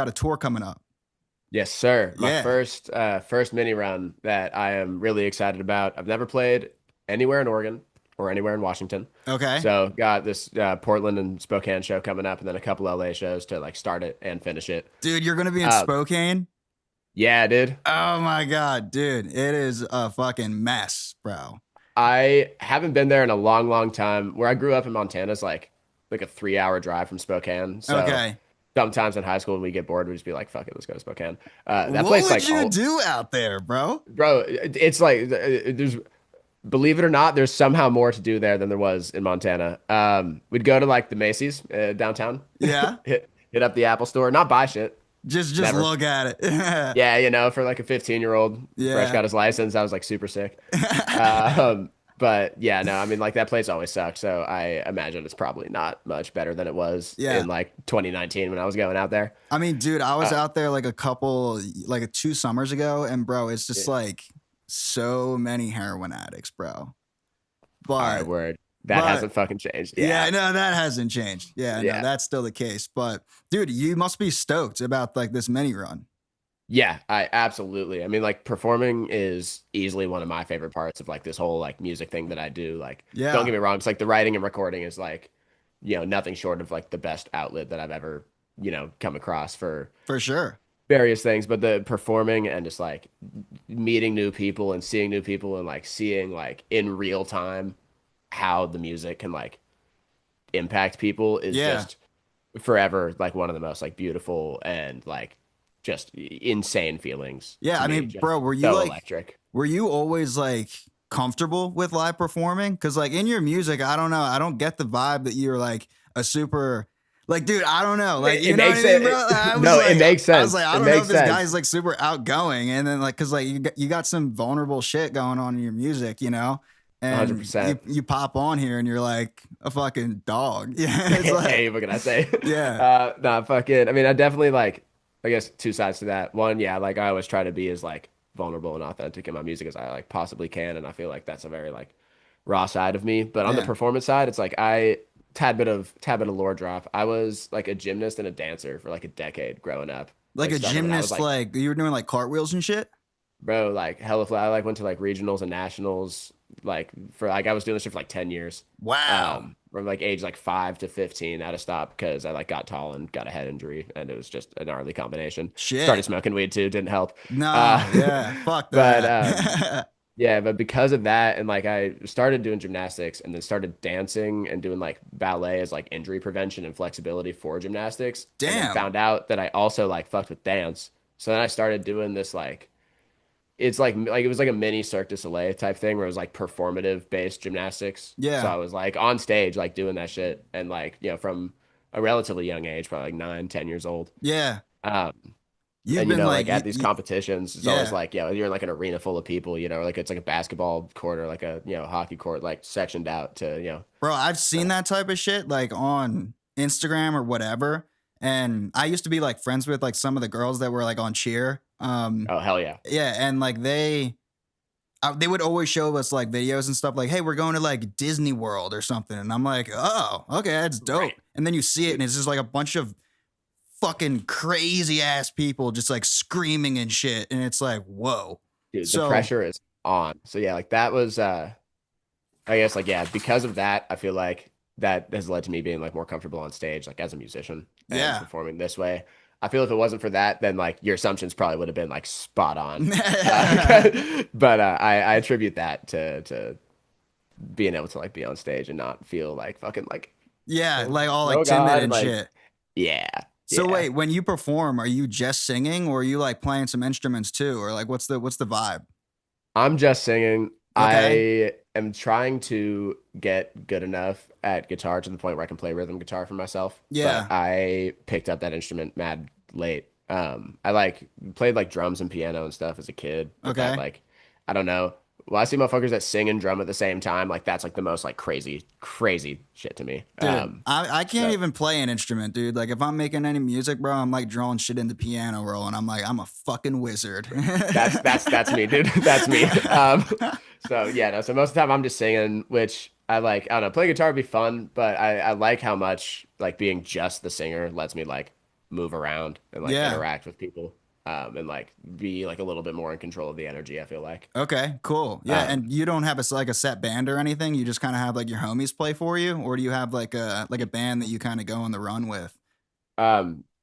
got a tour coming up. Yes, sir. My Yeah. first mini run that I am really excited about. I've never played anywhere in Oregon or anywhere in Washington. Okay. So got this Portland and Spokane show coming up and then a couple LA shows to like start it and finish it. Dude, you're going to be in Uh, Spokane? yeah, dude. Oh my God, dude. It is a fucking mess, bro. I haven't been there in a long, long time. Where I grew up in Montana is like a 3 hour drive from Spokane. So Okay. sometimes in high school when we get bored, we just be like, fuck it, let's go to Spokane. That What place would like you all do out there, bro? bro, it's like there's believe it or not, there's somehow more to do there than there was in Montana. We'd go to like the Macy's downtown, Yeah. hit up the Apple store, not buy shit, Just never. look at it. Yeah, for like a 15-year-old, fresh Yeah. got his license, I was like super sick. But yeah, no, I mean like that place always sucked, so I imagine it's probably not much better than it was Yeah. in like 2019 when I was going out there. I mean, dude, I was Uh, out there like 2 summers ago, and bro, it's just yeah. like so many heroin addicts, bro. All right, But word. That but hasn't fucking changed. yeah, Yeah. no, that hasn't changed. Yeah, no, Yeah. that's still the case. But dude, you must be stoked about like this mini run. Yeah, I absolutely. I mean, like performing is easily one of my favorite parts of like this whole like music thing that I do. Like, don't Yeah, get me wrong, it's like the writing and recording is like, nothing short of like the best outlet that I've ever, come across for for sure. various things. But the performing and just like meeting new people and seeing new people and like seeing like in real time how the music can like impact people is Yeah. just forever like one of the most like beautiful and like just insane feelings Yeah, to I me. mean, Just bro, so electric. were you always like comfortable with live performing? Cause like in your music, I don't know, I don't get the vibe that you're like a super like, dude, I don't know. Like, you It know what makes I mean, bro? it, I was no, it like, makes I was like, sense. I It don't know if makes this sense. guy's like super outgoing. And then like, cause like you got some vulnerable shit going on in your music, you know? And 100%. you pop on here and you're like a fucking dog. Yeah. It's like, Hey, what can I say? yeah. Nah, fucking. I mean, I definitely like. I guess two sides to that. One, yeah, like I always try to be as like vulnerable and authentic in my music as I like possibly can, and I feel like that's a very like raw side of me. But on the Yeah. performance side, it's like tad bit of lore drop. I was like a gymnast and a dancer for like a decade growing up. Like Like a starting when I was gymnast, like, like you were doing like cartwheels and shit. bro, like hella flat. I like went to like regionals and nationals. Like for like I was doing this shit for like 10 years. Wow. From like age like 5 to 15 at a stop because I like got tall and got a head injury and it was just a gnarly combination. Started Shit. smoking weed too, didn't help. No, Uh, yeah. Fuck but that. yeah, but because of that and like I started doing gymnastics and then started dancing and doing like ballet as like injury prevention and flexibility for gymnastics and then Damn. found out that I also like fucked with dance. So then I started doing this like it's like it was like a mini Cirque du Soleil type thing where it was like performative based gymnastics. So Yeah. I was like on stage like doing that shit and like from a relatively young age, probably like 9, 10 years old. Yeah. Um You've and been like, like at these competitions, it's always yeah, like you're in like an arena full of people, or like it's like a basketball court or like a hockey court like sectioned out to bro. I've seen uh, that type of shit like on Instagram or whatever. And I used to be like friends with like some of the girls that were like on cheer. oh hell yeah. Yeah, and like they would always show us like videos and stuff like, hey, we're going to like Disney World or something. And I'm like, oh, okay, that's dope. Right. And then you see it and it's just like a bunch of fucking crazy ass people just like screaming and shit. And it's like, whoa. Dude, the So pressure is on. So yeah, like that was I guess like yeah, because of that, I feel like that has led to me being like more comfortable on stage, like as a musician and yeah. performing this way. I feel if it wasn't for that, then like your assumptions probably would have been like spot on. But I attribute that to being able to like be on stage and not feel like fucking like Yeah, like all like oh timid God, and like shit. yeah, So yeah. wait, when you perform, are you just singing or are you like playing some instruments too? Or like what's the vibe? I'm just singing. Okay. I am trying to get good enough at guitar to the point where I can play rhythm guitar for myself. But Yeah. I picked up that instrument mad late. I like played like drums and piano and stuff as a kid, but that Okay. like I don't know. Well, I see motherfuckers that sing and drum at the same time. Like that's like the most like crazy, crazy shit to me. Dude, I can't So even play an instrument, dude. Like if I'm making any music, bro, I'm like drawing shit in the piano roll and I'm like, I'm a fucking wizard. that's me, dude. That's me. So yeah, no. So most of the time I'm just singing, which I like. I don't know. Playing guitar would be fun, but I like how much like being just the singer lets me like move around and like Yeah. interact with people, and like be like a little bit more in control of the energy, I feel like. Okay, cool. Yeah, Um, and you don't have like a set band or anything. You just kind of have like your homies play for you, or do you have like a band that you kind of go on the run with?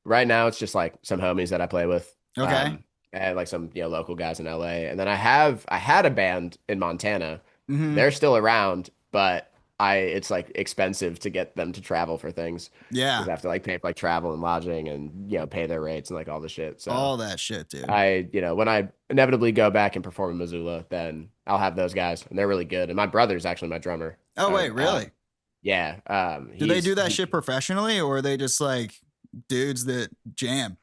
right now it's just like some homies that I play with, Okay. and like some, local guys in LA. And then I had a band in Montana. Mm-hmm. They're still around, but it's like expensive to get them to travel for things because Yeah, I have to like pay for like travel and lodging and pay their rates and like all the shit. So all that shit, dude. when I inevitably go back and perform in Missoula, then I'll have those guys and they're really good. And my brother's actually my drummer. Oh wait, Or really? yeah, Do they do that he shit professionally, or are they just like dudes that jam?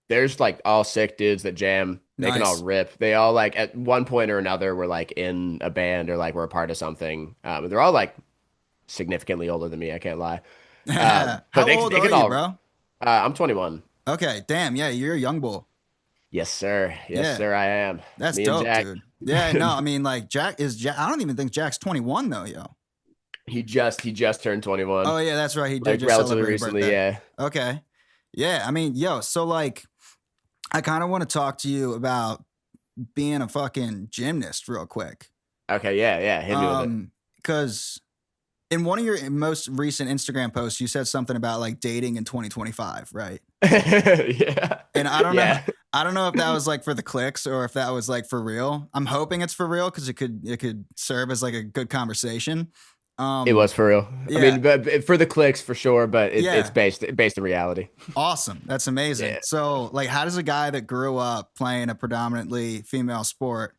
there's like all sick dudes that jam. They can all Nice. rip. They all like at one point or another were like in a band or like were a part of something. They're all like significantly older than me. I can't lie. But How old they are can you, all. bro? I'm 21. Okay, damn. Yeah, you're a young bull. Yes, sir. Yes, Yeah, sir. I am. that's Me and dope, Jack. dude. Yeah, no, I mean like Jack. I don't even think Jack's 21 though, yo. He just turned 21, Oh yeah, that's right. He did like just relatively celebrate a recently. birthday. Yeah. Okay. Yeah, I mean, yo, so like I kind of want to talk to you about being a fucking gymnast real quick. Okay. Yeah. Yeah. Hit me with it. Cuz in one of your most recent Instagram posts, you said something about like dating in 2025, right? Yeah. And I don't know Yeah. I don't know if that was like for the clicks or if that was like for real. I'm hoping it's for real cuz it could serve as like a good conversation. It Um was for real. I yeah, mean, but for the clicks for sure, but it's yeah. based in reality. Awesome. That's amazing. Yeah. So, like, how does a guy that grew up playing a predominantly female sport,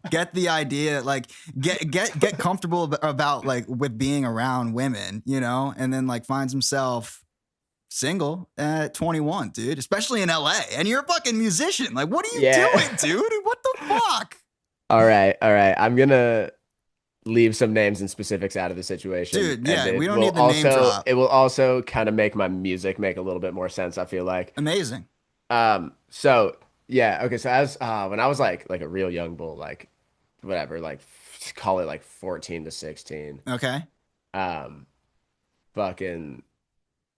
get the idea, like, get comfortable about like with being around women, and then like finds himself single at 21, dude, especially in LA, and you're a fucking musician. Like, what are you Yeah. doing, dude? What the fuck, All right. All right. I'm gonna leave some names and specifics out of the situation, dude? and Yeah, we don't need the name it drop. will also kind of make my music make a little bit more sense, I feel like. Amazing. So yeah, okay, so as when I was like a real young bull, like whatever, like call it like 14 to 16. Okay. Um fucking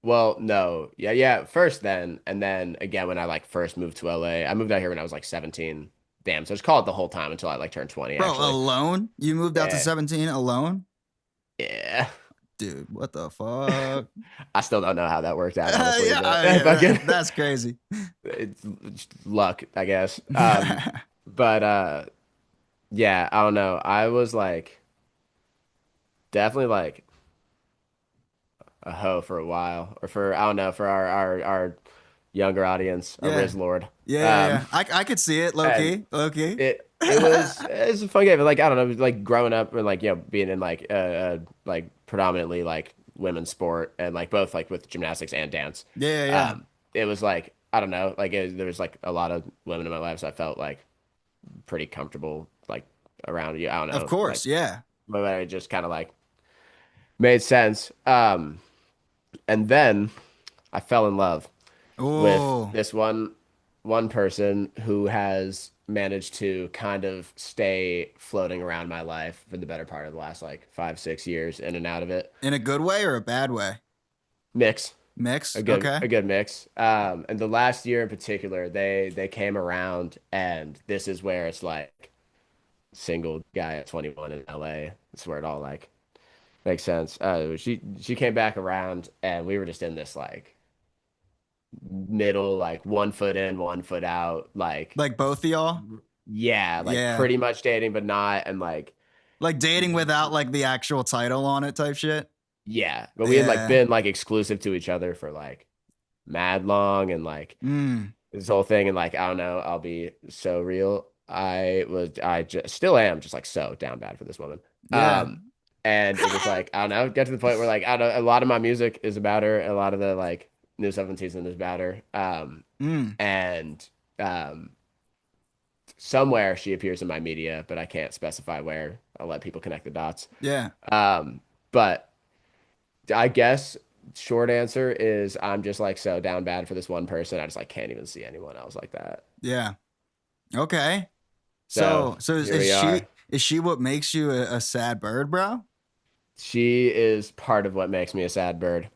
well, no. Yeah, yeah, first then and then again when I like first moved to LA. I moved out here when I was like 17. Damn, so just call it the whole time until I like turned 20 Bro, actually. alone? You moved out to Yeah. 17 alone? Yeah. Dude, what the fuck? I still don't know how that worked out, honestly, Yeah, but yeah, fucking that's crazy. it's just luck, I guess. But yeah, I don't know. I was like definitely like a hoe for a while, or for I don't know, for our younger audience, a Yeah, Riz Lord. yeah, yeah, Um, yeah. I could see it, low and key, low key. it was a fun game. But like I don't know, like growing up and like being in like predominantly like women's sport and like both like with gymnastics and dance. Yeah, yeah, It was like I don't know, like there was like a lot of women in my life, so I felt like pretty comfortable like around you. I don't of know, like course, yeah. but it just kind of like made sense. And then I fell in love with Oh, this one person who has managed to kind of stay floating around my life for the better part of the last like 5, 6 years, in and out of it. in a good way or a bad way? Mix. Mix. A good Okay. a good mix. And the last year in particular, they came around, and this is where it's like single guy at 21 in LA. It's where it all like makes sense. She came back around, and we were just in this like middle, like 1 foot in, 1 foot out, like Like both of y'all? yeah, like Yeah. pretty much dating, but not, and like Like dating without like the actual title on it type shit? yeah, but we had like Yeah. been like exclusive to each other for like mad long, and like Mm. this whole thing, and like I don't know, I'll be so real. I just still am just like so down bad for this woman. Yeah. And it was like I don't know, get to the point where like I don't know, a lot of my music is about her, a lot of the like new stuff in season is about her. Mm. And somewhere she appears in my media, but I can't specify where. I'll let people connect the dots. Yeah. But I guess short answer is I'm just like so down bad for this one person. I just like can't even see anyone else like that. Yeah. Okay. So So here we are. is she what makes you a sad bird, bro? She is part of what makes me a sad bird.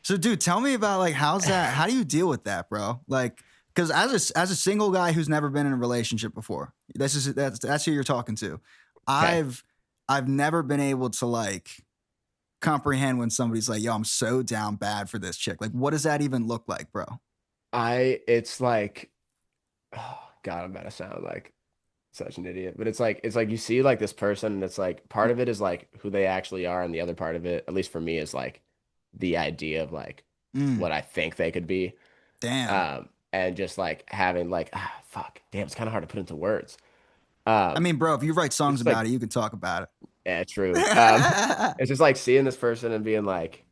So, dude, tell me about like how's that? How do you deal with that, bro? Like, because as a single guy who's never been in a relationship before, that's who you're talking to. Okay. I've never been able to like comprehend when somebody's like, "Yo, I'm so down bad for this chick." Like, what does that even look like, bro? It's like, oh God, I'm about to sound like such an idiot, but it's like you see like this person, and it's like part of it is like who they actually are, and the other part of it, at least for me, is like the idea of like Mm, what I think they could be. damn. And just like having like fuck, damn, it's kind of hard to put into words. I Um, mean, bro, if you write songs it's like about it, you can talk about yeah, true. it. It's just like seeing this person and being like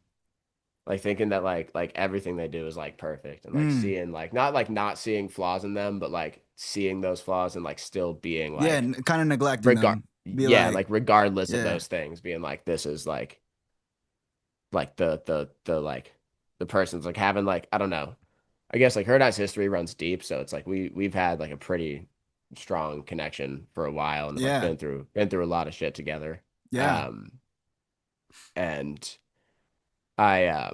thinking that like everything they do is like perfect, and like Mm, seeing like not seeing flaws in them, but like seeing those flaws and like still being yeah, like kind of neglecting regard them. Be yeah, like, like regardless of yeah, those things, being like this is like the like the person's like having like I don't know. I guess like her and I's history runs deep, so it's like we've had like a pretty strong connection for a while, and have like yeah, been through a lot of shit together. yeah. Um, and I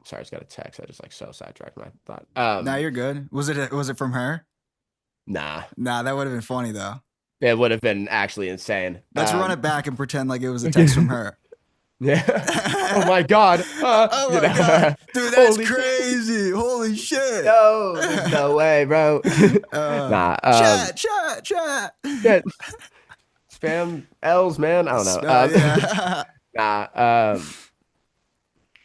sorry, I just got a text. I just like so sidetracked my thought. Now you're good. Was it from her? Nah, Nah, that would have been funny though. it would have been actually insane. Let's run it back and pretend like it was a text from her. Yeah. Oh my God. Oh my god, dude, that's Holy shit. crazy! Holy shit! No, there's no way, bro. Nah. Chat. Yeah, spam L's, man. I don't know. Yeah. Nah.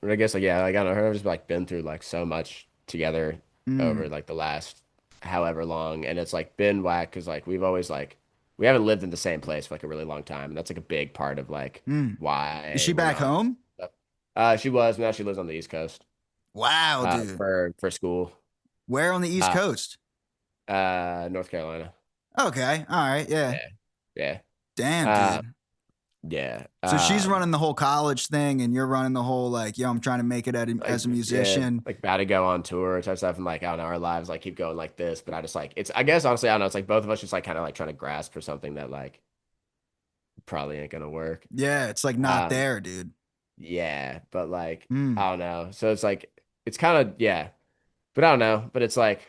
But I guess like yeah, like I don't know. Her and I've just like been through like so much together over Mm, like the last however long, and it's like been whack because like we've always like we haven't lived in the same place for like a really long time, and that's like a big part of like mm. Is why she we're back not. home? She was now she lives on the East Coast. Wow, dude. For school. Where on the East Uh, Coast? North Carolina. Okay, all right, yeah. Yeah, yeah, Damn, uh, dude. yeah. So she's running the whole college thing, and you're running the whole like, yo, I'm trying to make it Like as a yeah, musician. like about to go on tour type stuff, and like I don't know, our lives like keep going like this, but I just like it's. I guess honestly, I don't know. It's like both of us just like kind of like trying to grasp for something that like probably ain't gonna work. Yeah, it's like not Um, there, dude. yeah, but like Mm. I don't know. So it's like it's kind of yeah, but I don't know. But it's like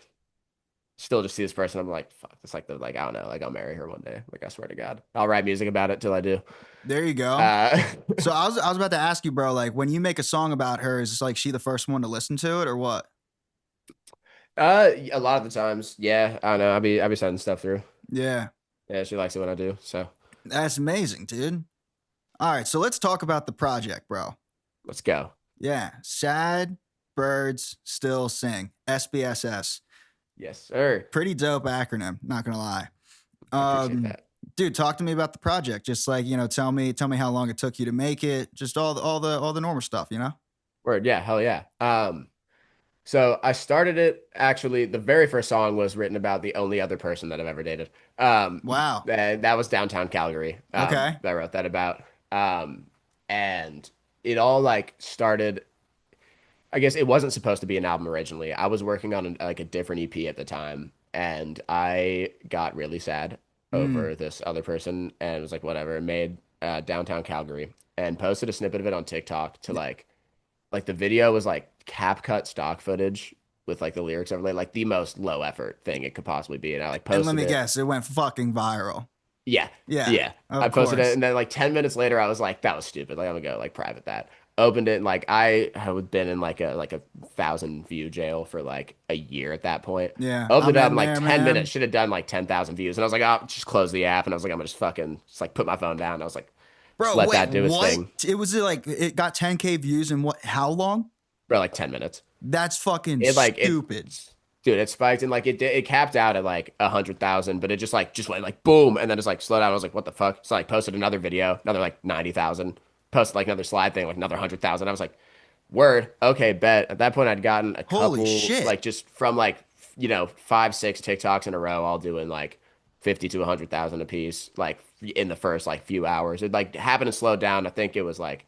still just see this person. I'm like fuck. It's like the like I don't know. Like I'll marry her one day. Like I swear to God, I'll write music about it till I do. There you go. Uh, So I was about to ask you, bro, like when you make a song about her, is like she the first one to listen to it or what? a lot of the times, yeah. I don't know. I'll be sending stuff through. Yeah. Yeah, she likes it when I do. So That's amazing, dude. All right, so let's talk about the project, bro. let's go. Yeah. Sad Birds Still Sing. SBSS. Yes, sir. Pretty dope acronym, not gonna lie. I appreciate Um, that. dude, talk to me about the project. Just like, tell me how long it took you to make it. Just all the normal stuff, you know? Word, yeah, hell yeah. So I started it actually. The very first song was written about the only other person that I've ever dated. Wow. And that was downtown Calgary. Okay. That I wrote that about. And it all like started. I guess it wasn't supposed to be an album originally. I was working on like a different EP at the time, and I got really sad Mm. over this other person, and was like, whatever. Made downtown Calgary and posted a snippet of it on TikTok to like the video was like cap cut stock footage with like the lyrics overlay, like the most low effort thing it could possibly be. And I like And let posted me it. guess, it went fucking viral. Yeah. Yeah, Yeah. I of posted it course. and then like 10 minutes later I was like, that was stupid. Like I'm gonna go like private that. Opened it and like I had been in like a 1,000 view jail for like a year at that point. Yeah, Opened I'm it up in in like there, 10 minutes, man. should have done like 10,000 views. And I was like, oh, just close the app. And I was like, I'm gonna just fucking just like put my phone down. And I was like, just Bro, let wait, that do its what? thing. It was like it got 10K views in what? How long? For like 10 minutes. That's fucking It like it stupid. dude, it spiked and like it capped out at like 100,000, but it just went like boom and then it's like slowed down. I was like, what the fuck? So like posted another video, another like 90,000, posted like another slide thing, like another 100,000. I was like, word, okay, bet. At that point I'd gotten a Holy couple shit. like just from like 5, 6 TikToks in a row, all doing like 50 to 100,000 a piece, like in the first like few hours. It like happened and slowed down. I think it was like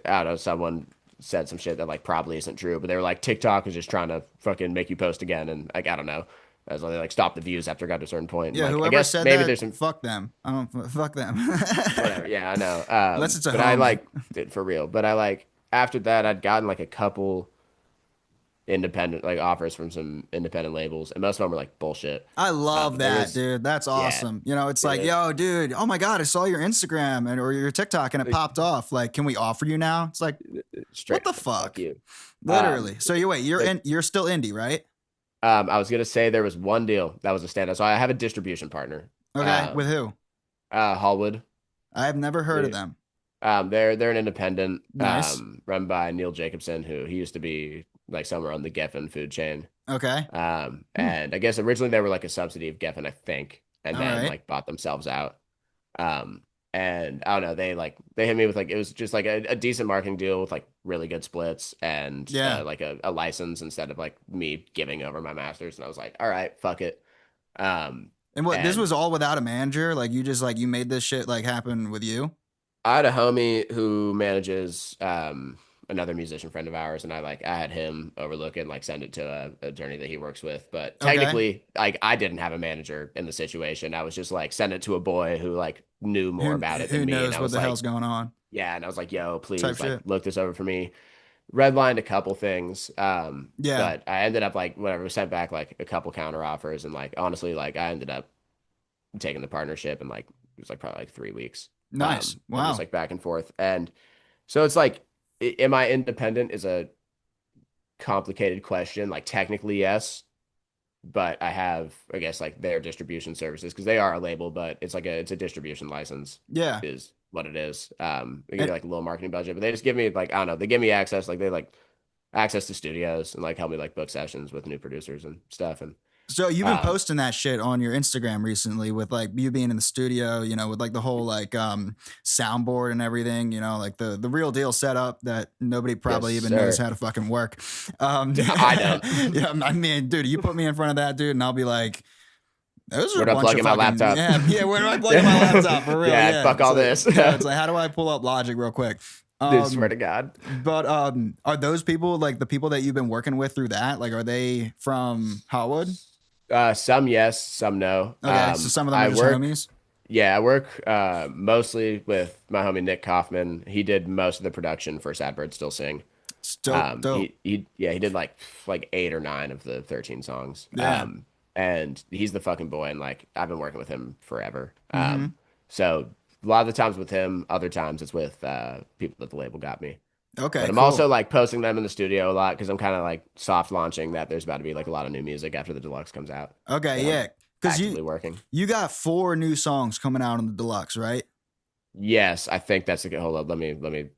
I don't know, someone said some shit that like probably isn't true, but they were like TikTok is just trying to fucking make you post again, and like I don't know, as they like stop the views after it got to a certain point. And, Yeah, like I whoever guess said maybe that, there's some fuck them. I don't fuck them. whatever. Yeah, I know. Unless it's a But I homie. like did for real. But I like after that, I'd gotten like a couple independent like offers from some independent labels, and most of them were like bullshit. I love There that, was, dude. That's yeah, awesome. You know, it's like, dude, yo, dude, oh my God, I saw your Instagram or your TikTok and it like, popped off. Like, can we offer you now? It's like, what straight the up, fuck fuck? you. Literally. So you wait, Like, you're still indie, right? I was gonna say there was one deal that was a standout. So I have a distribution partner, Okay. With who? Hallwood. I've never heard of They, them. they're an independent, Nice. run by Neil Jacobson, who he used to be like somewhere on the Geffen food chain. Okay. Hmm. And I guess originally they were like a subsidy of Geffen, I think, and All then right. like bought themselves out. Um, and I don't know, they hit me with like it was just like a decent marketing deal with like really good splits and Yeah. like a license instead of like me giving over my masters. And I was like, all right, fuck it. Um, And what, this and was all without a manager? Like you just like, you made this shit like happen with you? I had a homie who manages another musician friend of ours, and I had him overlook it and like send it to a attorney that he works with. But Okay. technically, like I didn't have a manager in the situation. I was just like send it to a boy who like knew more about it Who than me, and knows I what was the like, hell's going on yeah, and I was like, yo, type please like shit? look this over for me. Redlined a couple things, Yeah. but I ended up like whatever sent back like a couple counter offers, and like honestly, like I ended up taking the partnership, and like it was like probably like 3 weeks, Nice. and just Wow. like back and forth, and so it's like, am I independent is a complicated question. Like technically, yes, but I have, I guess, like their distribution services because they are a label, but it's a distribution license Yeah. is what it is. They give And me like a little marketing budget, but they just give me like I don't know, they give me access, like they like access to studios and like help me like book sessions with new producers and stuff. And so you've been um, posting that shit on your Instagram recently with like you being in the studio, you know, with like the whole like soundboard and everything, you know, like the real deal setup that nobody yes, probably even knows sir. how to fucking work. Um I don't. yeah, I mean, dude, you put me in front of that dude and I'll be like, those are Where a do I bunch plug of in my fucking laptop? yeah, where do I plug in my laptop for real? Yeah, Yeah. fuck all this. It's like how do I pull up Logic real quick? Dude, swear Um to God. but are those people like the people that you've been working with through that? Like are they from Hollywood? Some yes, some no. Okay, so some of them are I just work, homies. yeah, I work mostly with my homie Nick Kaufman. He did most of the production for Sad Bird Still Sing. Dope, dope. He did like 8 or 9 of the 13 songs. Yeah. And he's the fucking boy, and like I've been working with him forever. Mm-hmm. So a lot of the times with him, other times it's with people that the label got me. Okay, But I'm also cool. like posting them in the studio a lot because I'm kind of like soft launching that there's about to be like a lot of new music after the deluxe comes out Okay, that I'm yeah. Cause actively working. you got 4 new songs coming out on the deluxe, right? Yes, I think that's a good. Hold up, let me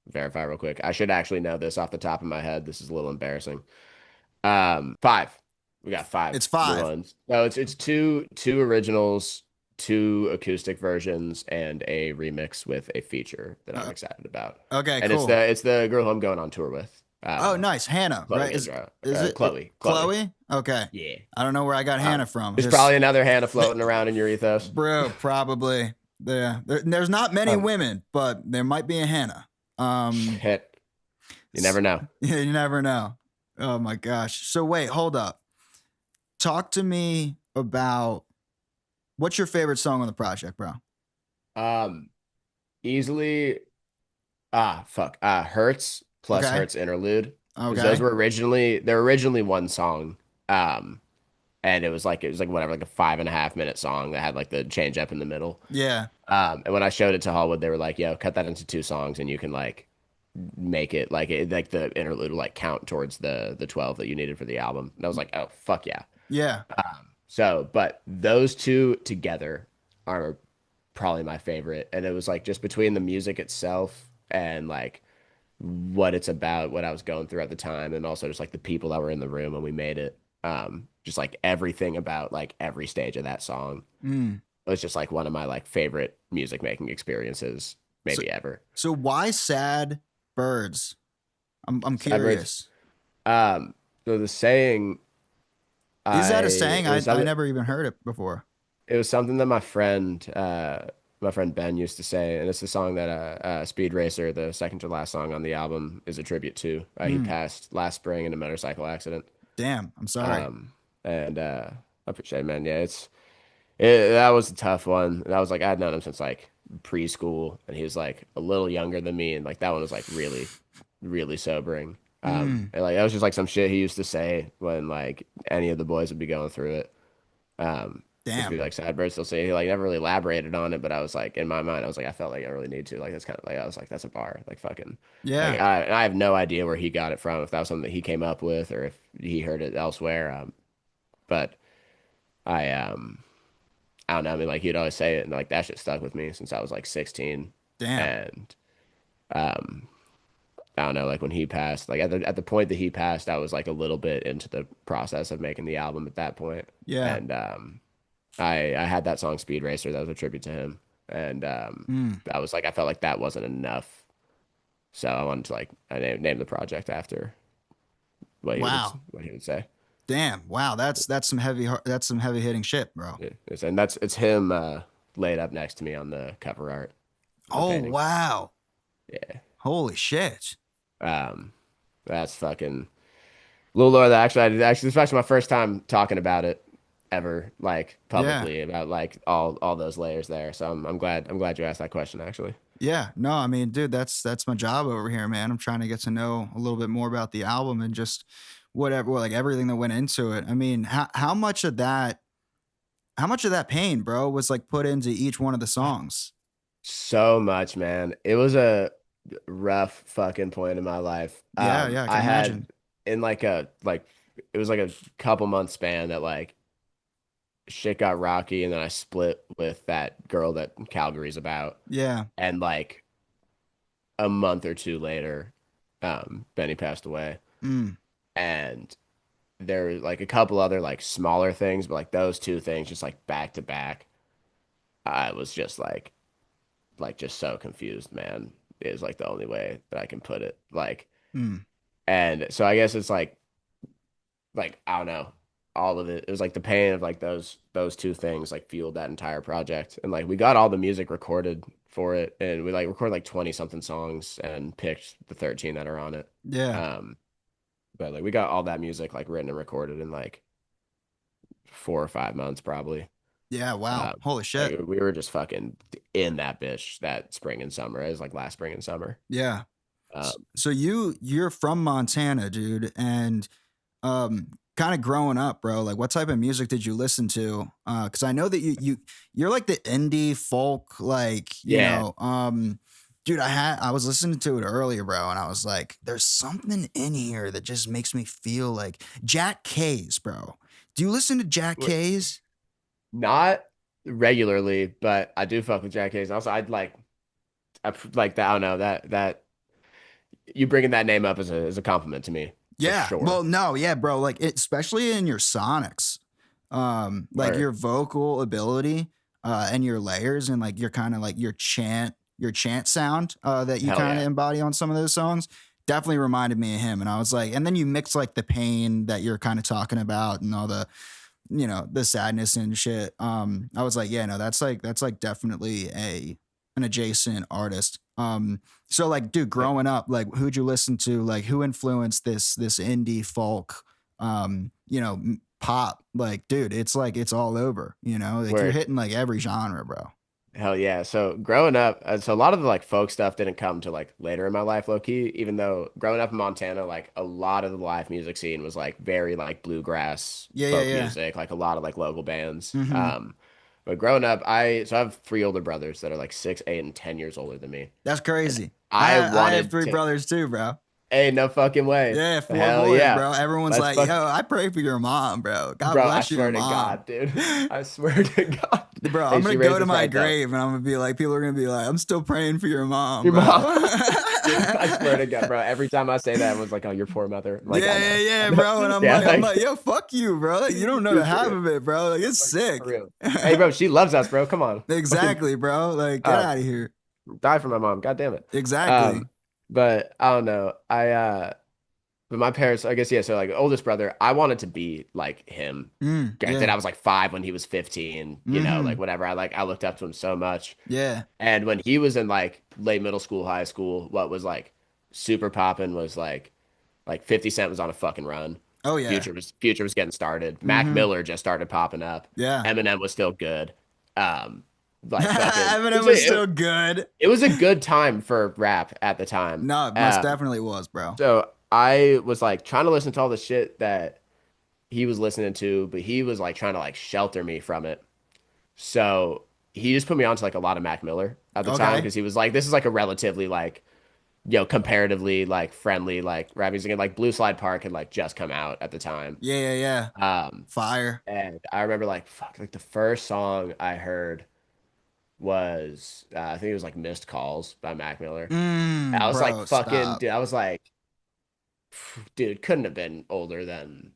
verify real quick. I should actually know this off the top of my head. This is a little embarrassing. Five. We got five It's new 5. ones. No, it's two originals, 2 acoustic versions, and a remix with a feature that I'm Uh, excited about. okay, And cool. it's the girl who I'm going on tour with. Oh, nice. Hannah, Chloe right? Indra. Is Chloe. Chloe? Okay. Yeah. I don't know where I got Hannah from. There's Just probably another Hannah floating around in your ethos. bro, probably. Yeah. There's not many Um, women, but there might be a Hannah. Um Shit. You never know. yeah, you never know. Oh my gosh. So wait, hold up. Talk to me about what's your favorite song on the project, bro? Um, Easily, fuck. Hurts plus Okay. Hurts interlude. Because Okay. they're originally one song. Um, and it was like whatever, like a 5.5 minute song that had like the change up in the middle. Yeah. And when I showed it to Hollywood, they were like, yo, cut that into 2 songs and you can like make it like the interlude will like count towards the 12 that you needed for the album. And I was like, oh fuck yeah. Yeah. So, but those two together are probably my favorite. And it was like just between the music itself and like what it's about, what I was going through at the time, and also just like the people that were in the room when we made it. Just like everything about like every stage of that song. Mm. It was just like one of my like favorite music making experiences So maybe ever. so why sad birds? I'm Severance. curious. So the saying, Is I that a saying? it was I something, never even heard it before. it was something that my friend Ben used to say, and it's the song that Speed Racer, the second to last song on the album, is a tribute to. He Mm. passed last spring in a motorcycle accident. Damn, I'm sorry. And I appreciate it, man. Yeah, that was a tough one. That was like I'd known him since like preschool, and he was like a little younger than me, and like that one was like really really sobering. Mm, And like that was just like some shit he used to say when like any of the boys would be going through it. Just be damn. like sad birds still say he like never really elaborated on it, but I was like in my mind, I was like I felt like I really need to like that's kind of like I was like that's a bar like fucking like Yeah. I have no idea where he got it from if that was something that he came up with or if he heard it elsewhere. But I I don't know. I mean like he'd always say it and like that shit stuck with me since I was like 16 Damn. and um I don't know, like when he passed, like at the point that he passed, I was like a little bit into the process of making the album at that point. Yeah. And I had that song Speed Racer that was a tribute to him. And Mm. I was like I felt like that wasn't enough. So I wanted to like I named the project after Wow. what he would say. Damn. Wow. That's some that's some heavy hitting shit, bro. And that's it's him laid up next to me on the cover art, the Oh, painting. wow. Yeah. Holy shit. Um that's fucking Little Lord, actually, this is actually my first time talking about it ever, like Yeah. publicly about like all those layers there. So I'm glad you asked that question actually. Yeah. No, I mean, dude, that's my job over here, man. I'm trying to get to know a little bit more about the album and just whatever, like everything that went into it. I mean, how much of that pain, bro, was like put into each one of the songs? So much, man. It was a rough fucking point in my life. Yeah, yeah, I can I had imagine. in like a like it was like a couple month span that like shit got rocky, and then I split with that girl that Calgary's about, Yeah. and like a month or two later, Benny passed away. Mm. And there were like a couple other like smaller things, but like those two things just like back to back. I was just like just so confused, man. Is like the only way that I can put it. Like, Mm. and so I guess it's like I don't know, all of it. It was like the pain of like those two things like fueled that entire project. And like we got all the music recorded for it, and we like recorded like 20 something songs and picked the 13 that are on it. Yeah. Um, but like we got all that music like written and recorded in like 4 or 5 months probably. Yeah. Wow. Holy shit. Like we were just fucking in that bitch that spring and summer. It was like last spring and summer. Yeah. Um, So you're from Montana, dude, and kind of growing up, bro, like what type of music did you listen to? Because I know that you're like the indie folk, like, yeah, dude, I was listening to it earlier, bro, and I was like, there's something in here that just makes me feel like Jack K's, bro. Do you listen to Jack K's? not regularly, but I do fuck with Jack Hayes. Also, I like that. I don't know that you bringing that name up is a compliment to me for Yeah. sure. Well, no, yeah, bro. Like especially in your sonics, like Word. your vocal ability, and your layers and like your kind of like your chant sound, that you Hell kind of yeah. embody on some of those songs definitely reminded me of him. And I was like, and then you mix like the pain that you're kind of talking about and all the, the sadness and shit. I was like, yeah, no, that's like definitely an adjacent artist. So like, dude, Yeah. growing up, like, who'd you listen to? Like, who influenced this indie folk, pop? Like, dude, it's like it's all over. Like you're Word. hitting like every genre, bro. Hell yeah. So growing up, so a lot of the like folk stuff didn't come to like later in my life, low key, even though growing up in Montana, like a lot of the live music scene was like very like bluegrass Yeah, yeah, folk yeah. music, like a lot of like local bands. Mm-hmm. But growing up, I have three older brothers that are like 6, 8, and 10 years older than me. That's And crazy. I I have wanted three to, brothers too, bro. hey, no fucking way. Yeah, four Hell boys, yeah. bro. Everyone's Let's like, fuck, yo, I pray for your mom, bro. God bro, I bless your swear to mom. God, dude. I swear to God. Bro, Hey, I'm gonna she go raised to us my right though. grave and I'm gonna be like, people are gonna be like, I'm still praying for your mom, Your bro. mom. Dude, I swear to God, bro. Every time I say that, everyone's like, "Oh, your poor mother." I'm like, Yeah, I yeah, know, I yeah, know. bro. And Yeah, I'm like, like, yo, fuck you, bro. Like, you don't know the dude, for half real, of it, bro. Like, it's like, sick. for real. Hey, bro, she loves us, bro. Come on, like, Exactly, bro. Like, get uh, out of here. die for my mom. God damn it. Exactly. Um, but I don't know. But my parents, I guess, yeah. So like, oldest brother, I wanted to be like him. Granted, Yeah. I was like 5 when he was 15. Like Mm-hmm. whatever. I looked up to him so much. Yeah. And when he was in like late middle school, high school, what was like super poppin' was like 50 Cent was on a fucking run. Oh yeah. Future was getting started. Mac Mm-hmm. Miller just started popping up. Yeah. Eminem was still good. Um, like fucking. Eminem was still good. It was a good time for rap at the time. No, it most definitely was, bro. So I was like trying to listen to all the shit that he was listening to, but he was like trying to like shelter me from it. So he just put me onto like a lot of Mac Miller at the time Okay. because he was like, this is like a relatively like, comparatively like friendly like rap music, and like Blue Slide Park had like just come out at the time. Yeah, yeah, yeah. Um, Fire. and I remember like fuck, like the first song I heard was I think it was like Missed Calls by Mac Miller. I was like Bro, fucking stop. dude, I was like, dude, couldn't have been older than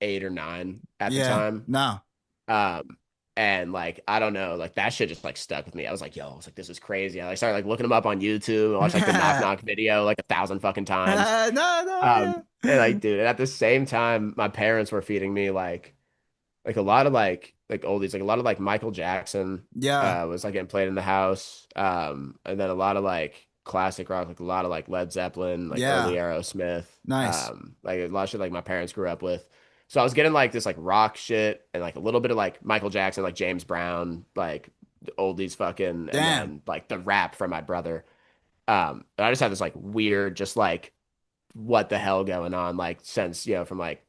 8 or 9 at the Yeah. time. No. Um, and like I don't know, like that shit just like stuck with me. I was like, yo, I was like, this is crazy. I like started like looking them up on YouTube and watched like the Knock Knock video like 1,000 fucking times. No, no, And like, yeah. dude, and at the same time, my parents were feeding me like a lot of like oldies, like a lot of like Michael Jackson Yeah. was like getting played in the house. And then a lot of like classic rock, like a lot of like Led Zeppelin, like early Yeah. Aerosmith, Nice. like a lot of shit like my parents grew up with. So I was getting like this like rock shit and like a little bit of like Michael Jackson, like James Brown, like the oldies fucking, and Damn. then like the rap from my brother. And I just had this like weird, just like what the hell going on, like since, from like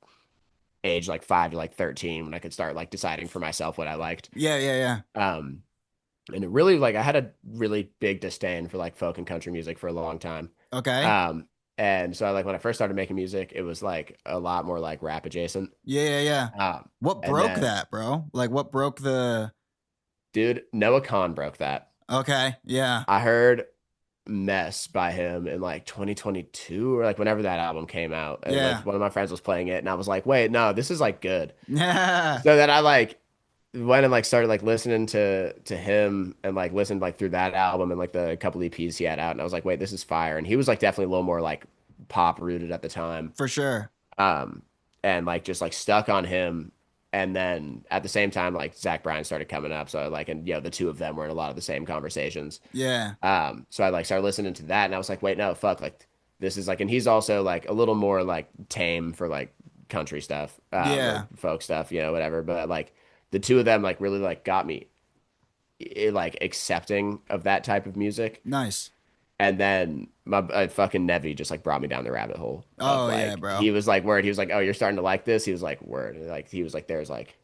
age like 5 to like 13 when I could start like deciding for myself what I liked. Yeah, yeah, yeah. Um, and it really like I had a really big disdain for like folk and country music for a long time. Okay. Um, and so like when I first started making music, it was like a lot more like rap adjacent. Yeah, yeah, yeah. Um, What and broke then that, bro? Like what broke the dude, Noah Kahan broke that. Okay, yeah. I heard Mess by him in like 2022 or like whenever that album came out, and like Yeah. one of my friends was playing it, and I was like, wait, no, this is like good. Yeah. So then I like went and like started like listening to him and like listened like through that album and like the couple EPs he had out, and I was like, wait, this is fire. And he was like definitely a little more like pop rooted at the time. For sure. Um and like just like stuck on him. And then at the same time, like Zach Bryan started coming up. So like, and the two of them were in a lot of the same conversations. Yeah. So I like started listening to that, and I was like, wait, no, fuck, like this is like, and he's also like a little more like tame for like country stuff, or Yeah. folk stuff, whatever. But like the two of them like really like got me like accepting of that type of music. Nice. And then my fucking Nevi just like brought me down the rabbit hole of Oh yeah, like, bro. he was like, word, he was like, oh, you're starting to like this. He was like, word, and, like he was like, there's like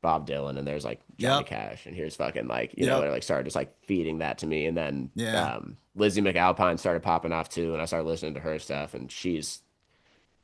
Bob Dylan and there's like Johnny Yep. Cash and here's fucking like, Yep. and like started just like feeding that to me. And then Yeah. Lizzie McAlpine started popping off too, and I started listening to her stuff, and she's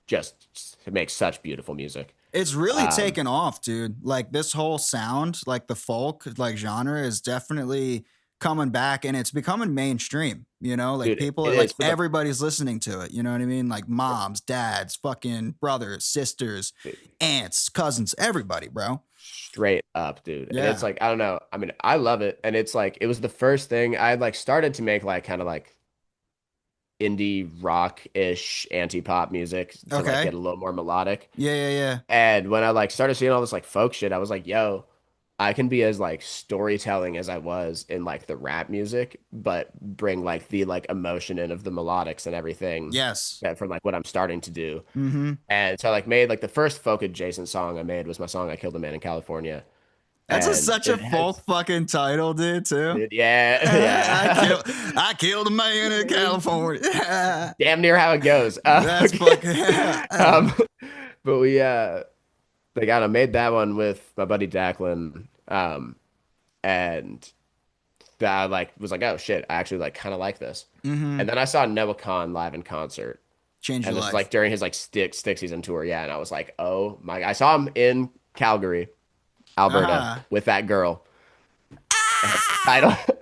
just makes such beautiful music. It's really Um taken off, dude. Like this whole sound, like the folk like genre is definitely coming back and it's becoming mainstream, like dude, people it like is for the everybody's listening to it, you know what I mean? Like moms, dads, fucking brothers, sisters, aunts, cousins, everybody, bro. straight up, dude. And it's Yeah. like, I don't know. I mean, I love it. And it's like it was the first thing I had like started to make like kind of like indie rock-ish anti-pop music to like Okay. get a little more melodic. Yeah, yeah, yeah. And when I like started seeing all this like folk shit, I was like, yo, I can be as like storytelling as I was in like the rap music, but bring like the like emotion in of the melodics and everything Yes. that from like what I'm starting to do. Mm-hmm. And so I like made like the first folk adjacent song I made was my song I Killed a Man in California. That's And such a it folk has fucking title, dude, too. dude, yeah, I yeah. killed I killed a man in California. Damn near how it goes. That's fucking um, but we like I don't know, made that one with my buddy Declan. And that I like was like, oh shit, I actually like kind of like this. hmm And then I saw Noah Khan live in concert. change And your this was life. like during his like stick season tour, yeah. And I was like, oh my, I saw him in Calgary, Alberta, Ah. with that girl. I don't.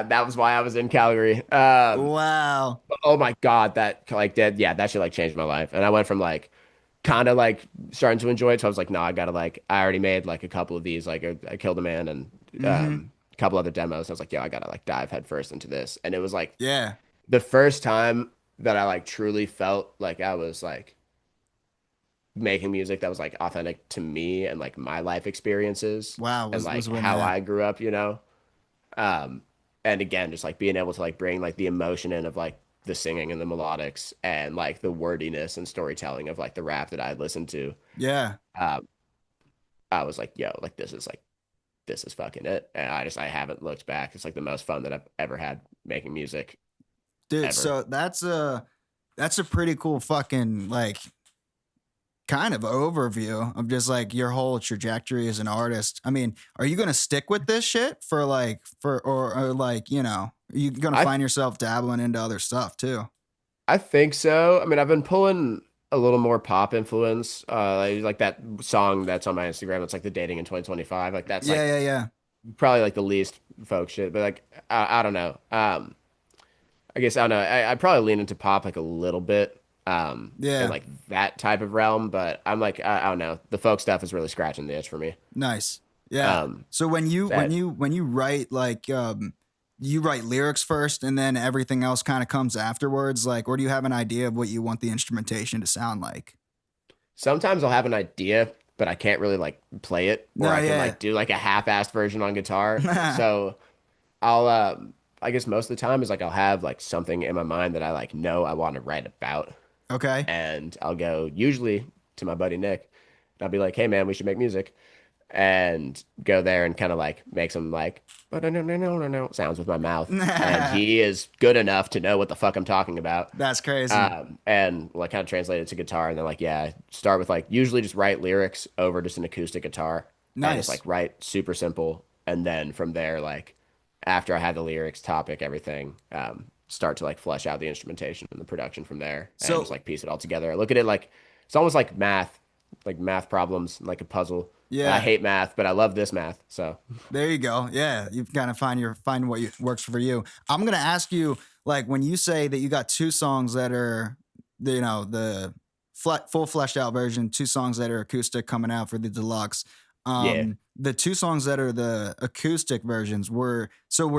That was why I was in Calgary. Wow. Oh my God, that like that, yeah, that shit like changed my life. And I went from like kind of like starting to enjoy it. So I was like, no, I gotta like, I already made like a couple of these, like I Killed a Man and hmm a couple other demos. I was like, yo, I gotta like dive headfirst into this. And it was like Yeah. the first time that I like truly felt like I was like making music that was like authentic to me and like my life experiences Wow. and Was like when how that. I grew up. Um, and again, just like being able to like bring like the emotion in of like the singing and the melodics and like the wordiness and storytelling of like the rap that I listened to. Yeah. Um, I was like, yo, like this is like this is fucking it. And I haven't looked back. It's like the most fun that I've ever had making music Dude, ever. so that's a pretty cool fucking like kind of overview of just like your whole trajectory as an artist. I mean, are you gonna stick with this shit for like or like, you know, are you gonna I find yourself dabbling into other stuff too? I think so. I mean, I've been pulling a little more pop influence, like that song that's on my Instagram. It's like the dating in 2025. Like that's Yeah, like yeah, yeah. probably like the least folk shit, but like I don't know. I guess I don't know. I probably lean into pop like a little bit, in Yeah. like that type of realm. But I'm like I don't know. The folk stuff is really scratching the itch for me. Nice. Yeah. Um, So when you when that you when you write like you write lyrics first and then everything else kind of comes afterwards, like, or do you have an idea of what you want the instrumentation to sound like? Sometimes I'll have an idea, but I can't really like play it, or No, I can yeah. like do like a half-assed version on guitar. So I'll I guess most of the time is like I'll have like something in my mind that I like know I want to write about, Okay. and I'll go usually to my buddy Nick, and I'll be like, "Hey man, we should make music." And go there and kind of like make some like but no no no no no sounds with my mouth. And he is good enough to know what the fuck I'm talking about. That's crazy. And like kind of translate it to guitar and then like yeah, start with like usually just write lyrics over just an acoustic guitar and just Nice. like write super simple. And then from there, like after I had the lyrics, topic, everything, start to like flesh out the instrumentation and the production from there and just So like piece it all together. I look at it like it's almost like math problems, like a puzzle. And I yeah, hate math, but I love this math. So there you go. Yeah, you kind of find what works for you. I'm gonna ask you, like, when you say that you got two songs that are, you know, the full fleshed out version, two songs that are acoustic coming out for the deluxe. yeah. The two songs that are the acoustic versions were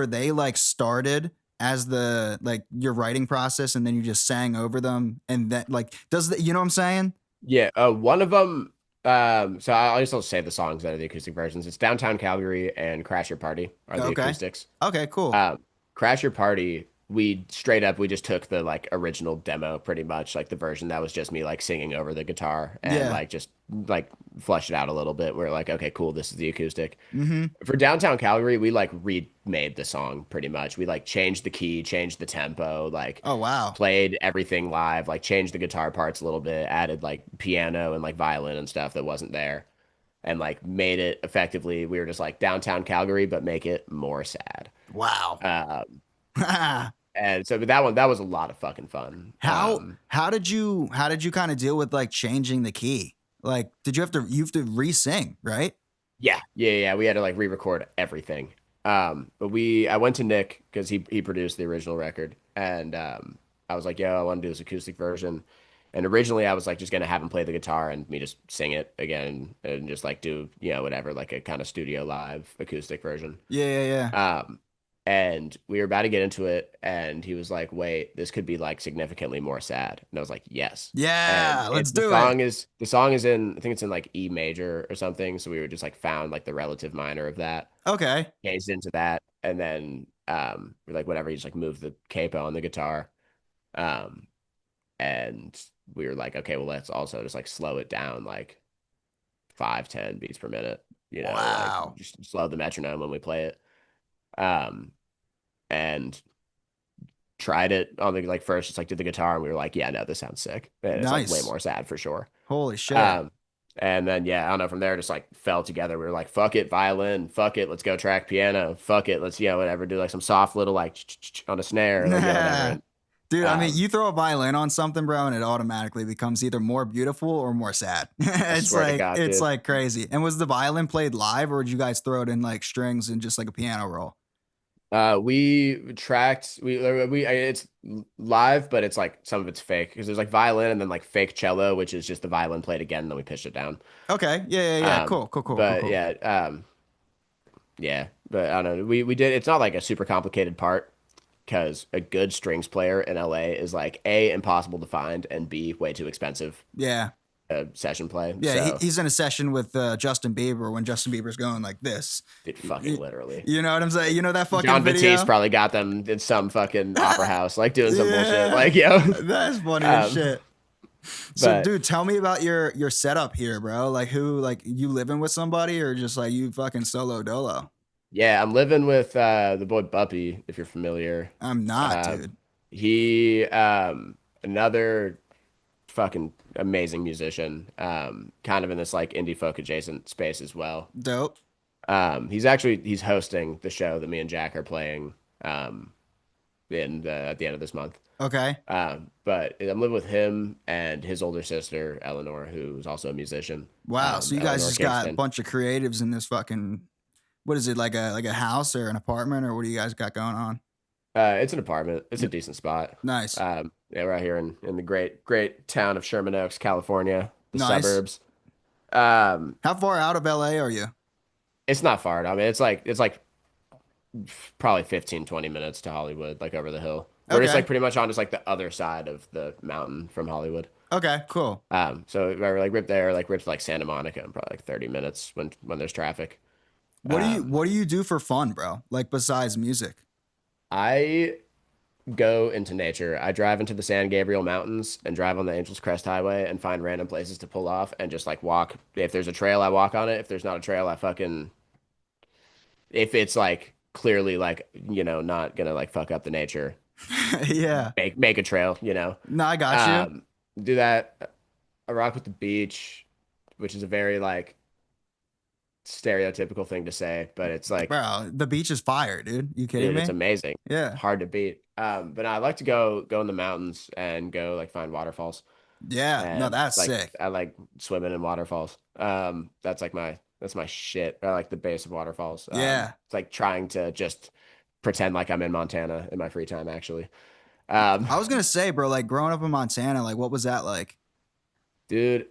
they like started as the like your writing process and then you just sang over them and that like does the you know what I'm saying? Yeah, one of them. So I'll just say the songs that are the acoustic versions. It's Downtown Calgary and Crash Your Party are the Okay. acoustics. Okay, cool. Um, Crash Your Party, we straight up we just took the like original demo, pretty much like the version that was just me like singing over the guitar and Yeah. like just like flushed it out a little bit. We're like, okay, cool, this is the acoustic. Mm-hmm. For Downtown Calgary, we like remade the song pretty much. We like changed the key, changed the tempo, like Oh wow. played everything live, like changed the guitar parts a little bit, added like piano and like violin and stuff that wasn't there, and like made it effectively. We were just like Downtown Calgary, but make it more sad. Wow. Um, and so but that was a lot of fucking fun. How did you kind of deal with like changing the key? Like, did you have to re-sing, right? Yeah. We had to like re-record everything. But I went to Nick because he produced the original record, and I was like, yo, I want to do this acoustic version. And originally I was like just gonna have him play the guitar and me just sing it again and just like do, you know, whatever, like a kind of studio live acoustic version. Yeah, yeah, yeah. Um, and we were about to get into it, and he was like, "Wait, this could be like significantly more sad." And I was like, "Yes." And Yeah, let's the do it. song is in I think it's in like E major or something. So we were just like found like the relative minor of that, Okay. gazed into that, and then we're like, whatever. You just like move the capo on the guitar, um, and we were like, okay, well, let's also just like slow it down like 5-10 beats per minute. You know, like Wow. just slow the metronome when we play it. Um, and tried it on the like first, just like did the guitar, and we were like, yeah, no, this sounds sick, and it's like way Nice. more sad for sure. Holy shit. Um, and then yeah, I don't know, from there just like fell together. We were like, fuck it, violin, fuck it, let's go track piano, fuck it, let's whatever, do like some soft little like on a snare, like whatever. And Dude, I mean, um, you throw a violin on something, bro, and it automatically becomes either more beautiful or more sad. I it's swear to like God, it's dude. like crazy. And was the violin played live, or did you guys throw it in like strings and just like a piano roll? We tracked it's live, but it's like some of it's fake because there's like violin and then like fake cello, which is just the violin played again, and then we pitched it down. Okay. Yeah, yeah, yeah. Um, Cool, cool, cool, cool, but cool. yeah, but I don't know. We did. It's not like a super complicated part because a good strings player in LA is like A, impossible to find, and B, way too expensive Yeah. session play. Yeah, So he's in a session with Justin Bieber when Justin Bieber's going like this. it fucking You, literally. you know what I'm saying? You know that fucking John Batiste video? probably got them in some fucking opera house, like doing some bullshit. Yeah, Like, yo. that's funny as Um, shit. So, But dude, tell me about your setup here, bro. Like, who, like, you living with somebody or just like you fucking solo dolo? yeah, I'm living with the boy Buppy, if you're familiar. I'm not, Uh, dude. he another fucking amazing musician, kind of in this like indie folk adjacent space as well. Dope. He's hosting the show that me and Jack are playing at the end of this month. Okay. But I'm living with him and his older sister Eleanor, who's also a musician. Wow. So you guys Eleanor just got a Kingston. bunch of creatives in this fucking, what is it, like a house or an apartment or what do you guys got going on? It's an apartment. It's a decent spot. Nice. Yeah, right here in the great town of Sherman Oaks, California, the Nice. suburbs. Um, How far out of LA are you? it's not far. I mean, it's like probably 15, 20 minutes to Hollywood, like over the hill. We're just Okay. like pretty much on just like the other side of the mountain from Hollywood. Okay, cool. So we're like ripped there, like ripped to like Santa Monica in probably like 30 minutes when there's traffic. Um, What do you do for fun, bro? Like besides music? I go into nature. I drive into the San Gabriel Mountains and drive on the Angeles Crest Highway and find random places to pull off and just like walk. If there's a trail, I walk on it. If there's not a trail, if it's like clearly like, not gonna like fuck up the nature, Yeah. make a trail, No, I got you. Um, do that. I rock with the beach, which is a very like stereotypical thing to say, but it's like, Bro, the beach is fire, dude. You kidding dude, it's me? amazing. Yeah. Hard to beat. But I like to go in the mountains and go like find waterfalls. Yeah. No, And that's like sick. I like swimming in waterfalls. That's my shit. I like the base of waterfalls. Yeah. It's like trying to just pretend like I'm in Montana in my free time, actually. Um, I was gonna say, bro, like growing up in Montana, like what was that like? dude,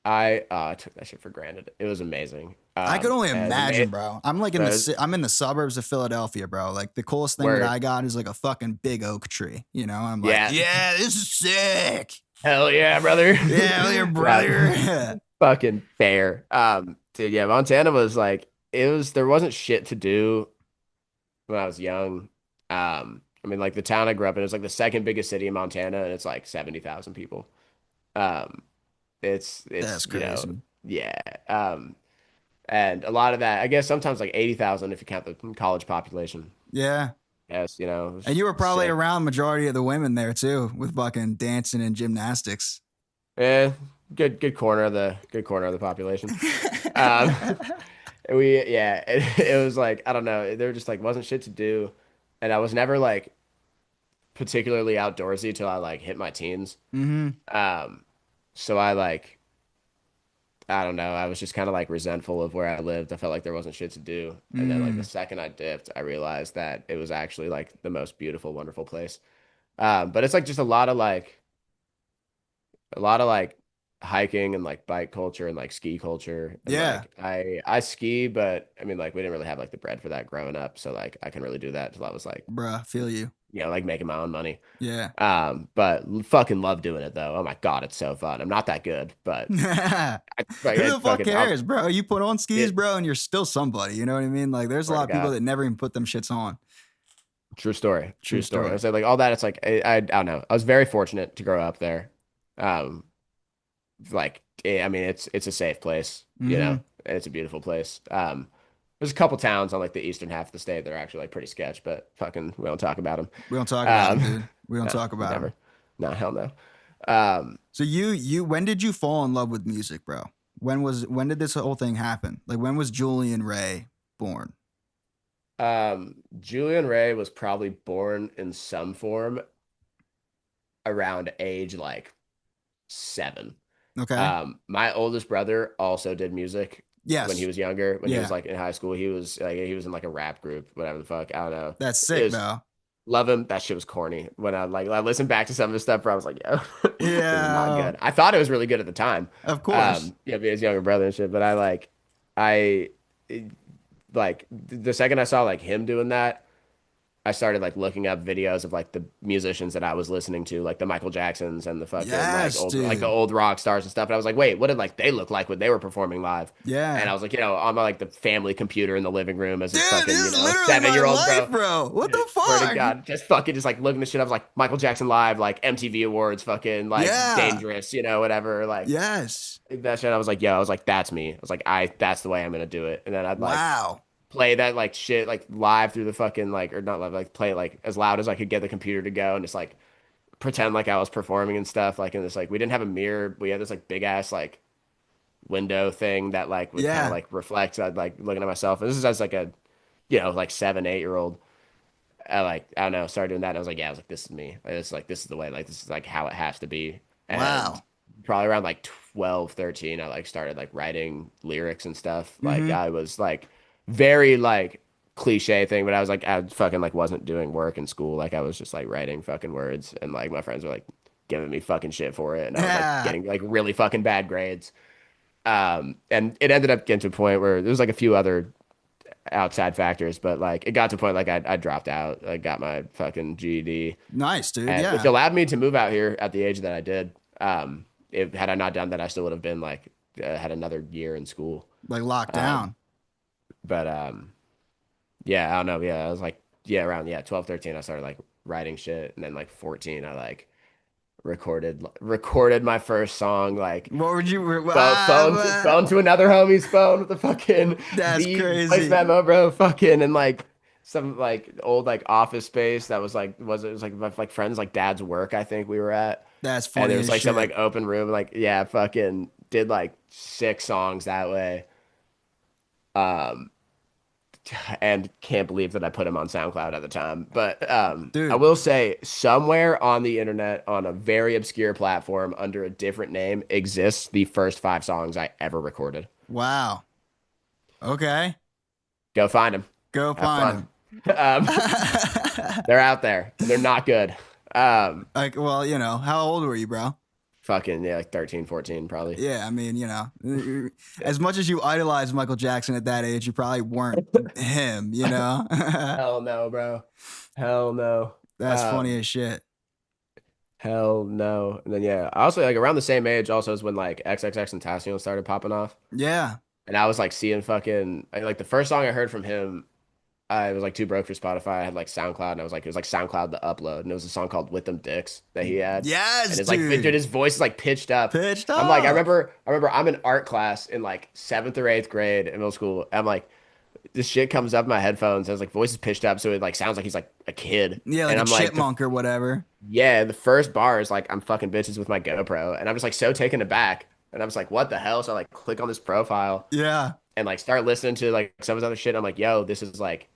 I took that shit for granted. It was amazing. I could only As imagine, bro. I'm like in as I'm in the suburbs of Philadelphia, bro. Like the coolest thing that word, I got is like a fucking big oak tree. You know, I'm like, yeah, yeah, this is sick. hell yeah, brother. Yeah, your brother. Fucking fair. Dude, yeah, Montana was like there wasn't shit to do when I was young. I mean, like the town I grew up in is like the second biggest city in Montana, and it's like 70,000 people. Um, it's That's crazy. yeah. And a lot of that, I guess, sometimes like 80,000 if you count the college population. Yeah. Yes, it And was you were probably sick. around majority of the women there too, with fucking dancing and gymnastics. Eh, good corner of the population. Um, yeah, it was like I don't know, there just like wasn't shit to do, and I was never like particularly outdoorsy till I like hit my teens. Mm-hmm. Um, so I don't know, I was just kind of like resentful of where I lived. I felt like there wasn't shit to do, and then like the Mm. second I dipped, I realized that it was actually like the most beautiful, wonderful place. But it's like just a lot of like hiking and like bike culture and like ski culture and Yeah, like I ski, but I mean like we didn't really have like the bread for that growing up, so like I can really do that till I was like bruh, feel you. like making my own money. Yeah. But fucking love doing it though. Oh my God, it's so fun. I'm not that good, but Who I the fuck fucking cares, bro? You put on skis, it, bro, and you're still somebody. You know what I mean? Like, there's a swear lot to of people God. that never even put them shits on. True story. True True story. I story. was like all that. It's like I don't know. I was very fortunate to grow up there. Um, I mean, it's a safe place. Mm-hmm. It's a beautiful place. There's a couple towns on like the eastern half of the state that are actually like pretty sketch, but fucking we don't talk about them. We don't talk about them, Um, dude. We don't no, talk about them. never. No, hell no. Um, So when did you fall in love with music, bro? When did this whole thing happen? Like, when was Julian Ray born? Julian Ray was probably born in some form around age like 7. Okay. My oldest brother also did music when he Yes. was younger. When he was Yeah. like in high school, he was in like a rap group, whatever the fuck. I don't know. That's It sick, was though. love him. That shit was corny. When I listened back to some of his stuff, where I was like, yo, this is not Yeah. good. I thought it was really good at the time. Of course. Being his younger brother and shit. But I like the second I saw like him doing that, I started like looking up videos of like the musicians that I was listening to, like the Michael Jacksons and the fucking like Yes, old like the dude. old rock stars and stuff. And I was like, wait, what did like they look like when they were performing live? And Yeah. I was like, on my like the family computer in the living room as Dude, this this fucking, is literally my 7-year-old life, bro. bro. What the Dude, swear to fuck? God, just fucking just like looking this shit up, like Michael Jackson live, like MTV Awards, fucking like Yeah. Dangerous, whatever, like Yes. that shit. I was like, yo, I was like, that's me. I was like, that's the way I'm gonna do it. And then I'd like Wow. play that like shit like live through the fucking like or not live like play like as loud as I could get the computer to go and just like pretend like I was performing and stuff like in this like we didn't have a mirror, we had this like big ass like window thing that like would kind of Yeah. like reflect. I'd like looking at myself and this is as like a like 7, 8 year old. I don't know, started doing that and I was like, yeah, I was like, this is me, like, this is the way, like this is like how it has to be. And Wow. probably around like 12, 13, I like started like writing lyrics and stuff. Like Mm-hmm. I was like very like cliche thing, but I was like I fucking like wasn't doing work in school. Like I was just like writing fucking words and like my friends were like giving me fucking shit for it and I was like Yeah. getting like really fucking bad grades. And it ended up getting to a point where there was like a few other outside factors, but like it got to a point like I dropped out. I got my fucking GED, Nice, dude. and which Yeah. allowed me to move out here at the age that I did. If had I not done that, I still would have been like had another year in school. Like locked Um, down. but yeah, I don't know. Yeah, I was like yeah around 12, 13. I started like writing shit, and then like 14, I like recorded my first song like What would you phone to another homie's phone with the fucking That's beat voice crazy. memo, bro. Fucking and like some like old like office space that was like it was like my like friends like dad's work I think we were at, That's and there funny was as like some shit. like open room like yeah fucking did like 6 songs that way. Um, and can't believe that I put him on SoundCloud at the time. But I Dude. will say somewhere on the internet on a very obscure platform under a different name exists the first 5 songs I ever recorded. Wow. Okay. Go find them. Go Have find fun. him. Um, they're out there. They're not good. Like, well, how old were you, bro? Fucking yeah, like 13, 14 probably. Yeah, I mean, as much as you idolized Michael Jackson at that age, you probably weren't him. Hell no, bro. Hell no. That's funny Um, as shit. hell no. And then yeah, I also like around the same age also is when like XXX started popping off. Yeah. And I was like seeing fucking like the first song I heard from him, I was like too broke for Spotify. I had like SoundCloud and I was like it was like SoundCloud the upload and it was a song called With Them Dicks that he had. And Yes, it's like dude, dude. his voice is like pitched up. Pitched I'm like up. I remember I'm in art class in like 7th or 8th grade in middle school. I'm like this shit comes up in my headphones. I was like voice is pitched up so it like sounds like he's like a kid. Yeah, like And a I'm like chipmunk or whatever. yeah, the first bar is like I'm fucking bitches with my GoPro and I'm just like so taken aback. And I was like, what the hell? So I like click on this profile Yeah. and like start listening to like some of his other shit. I'm like, yo, this is like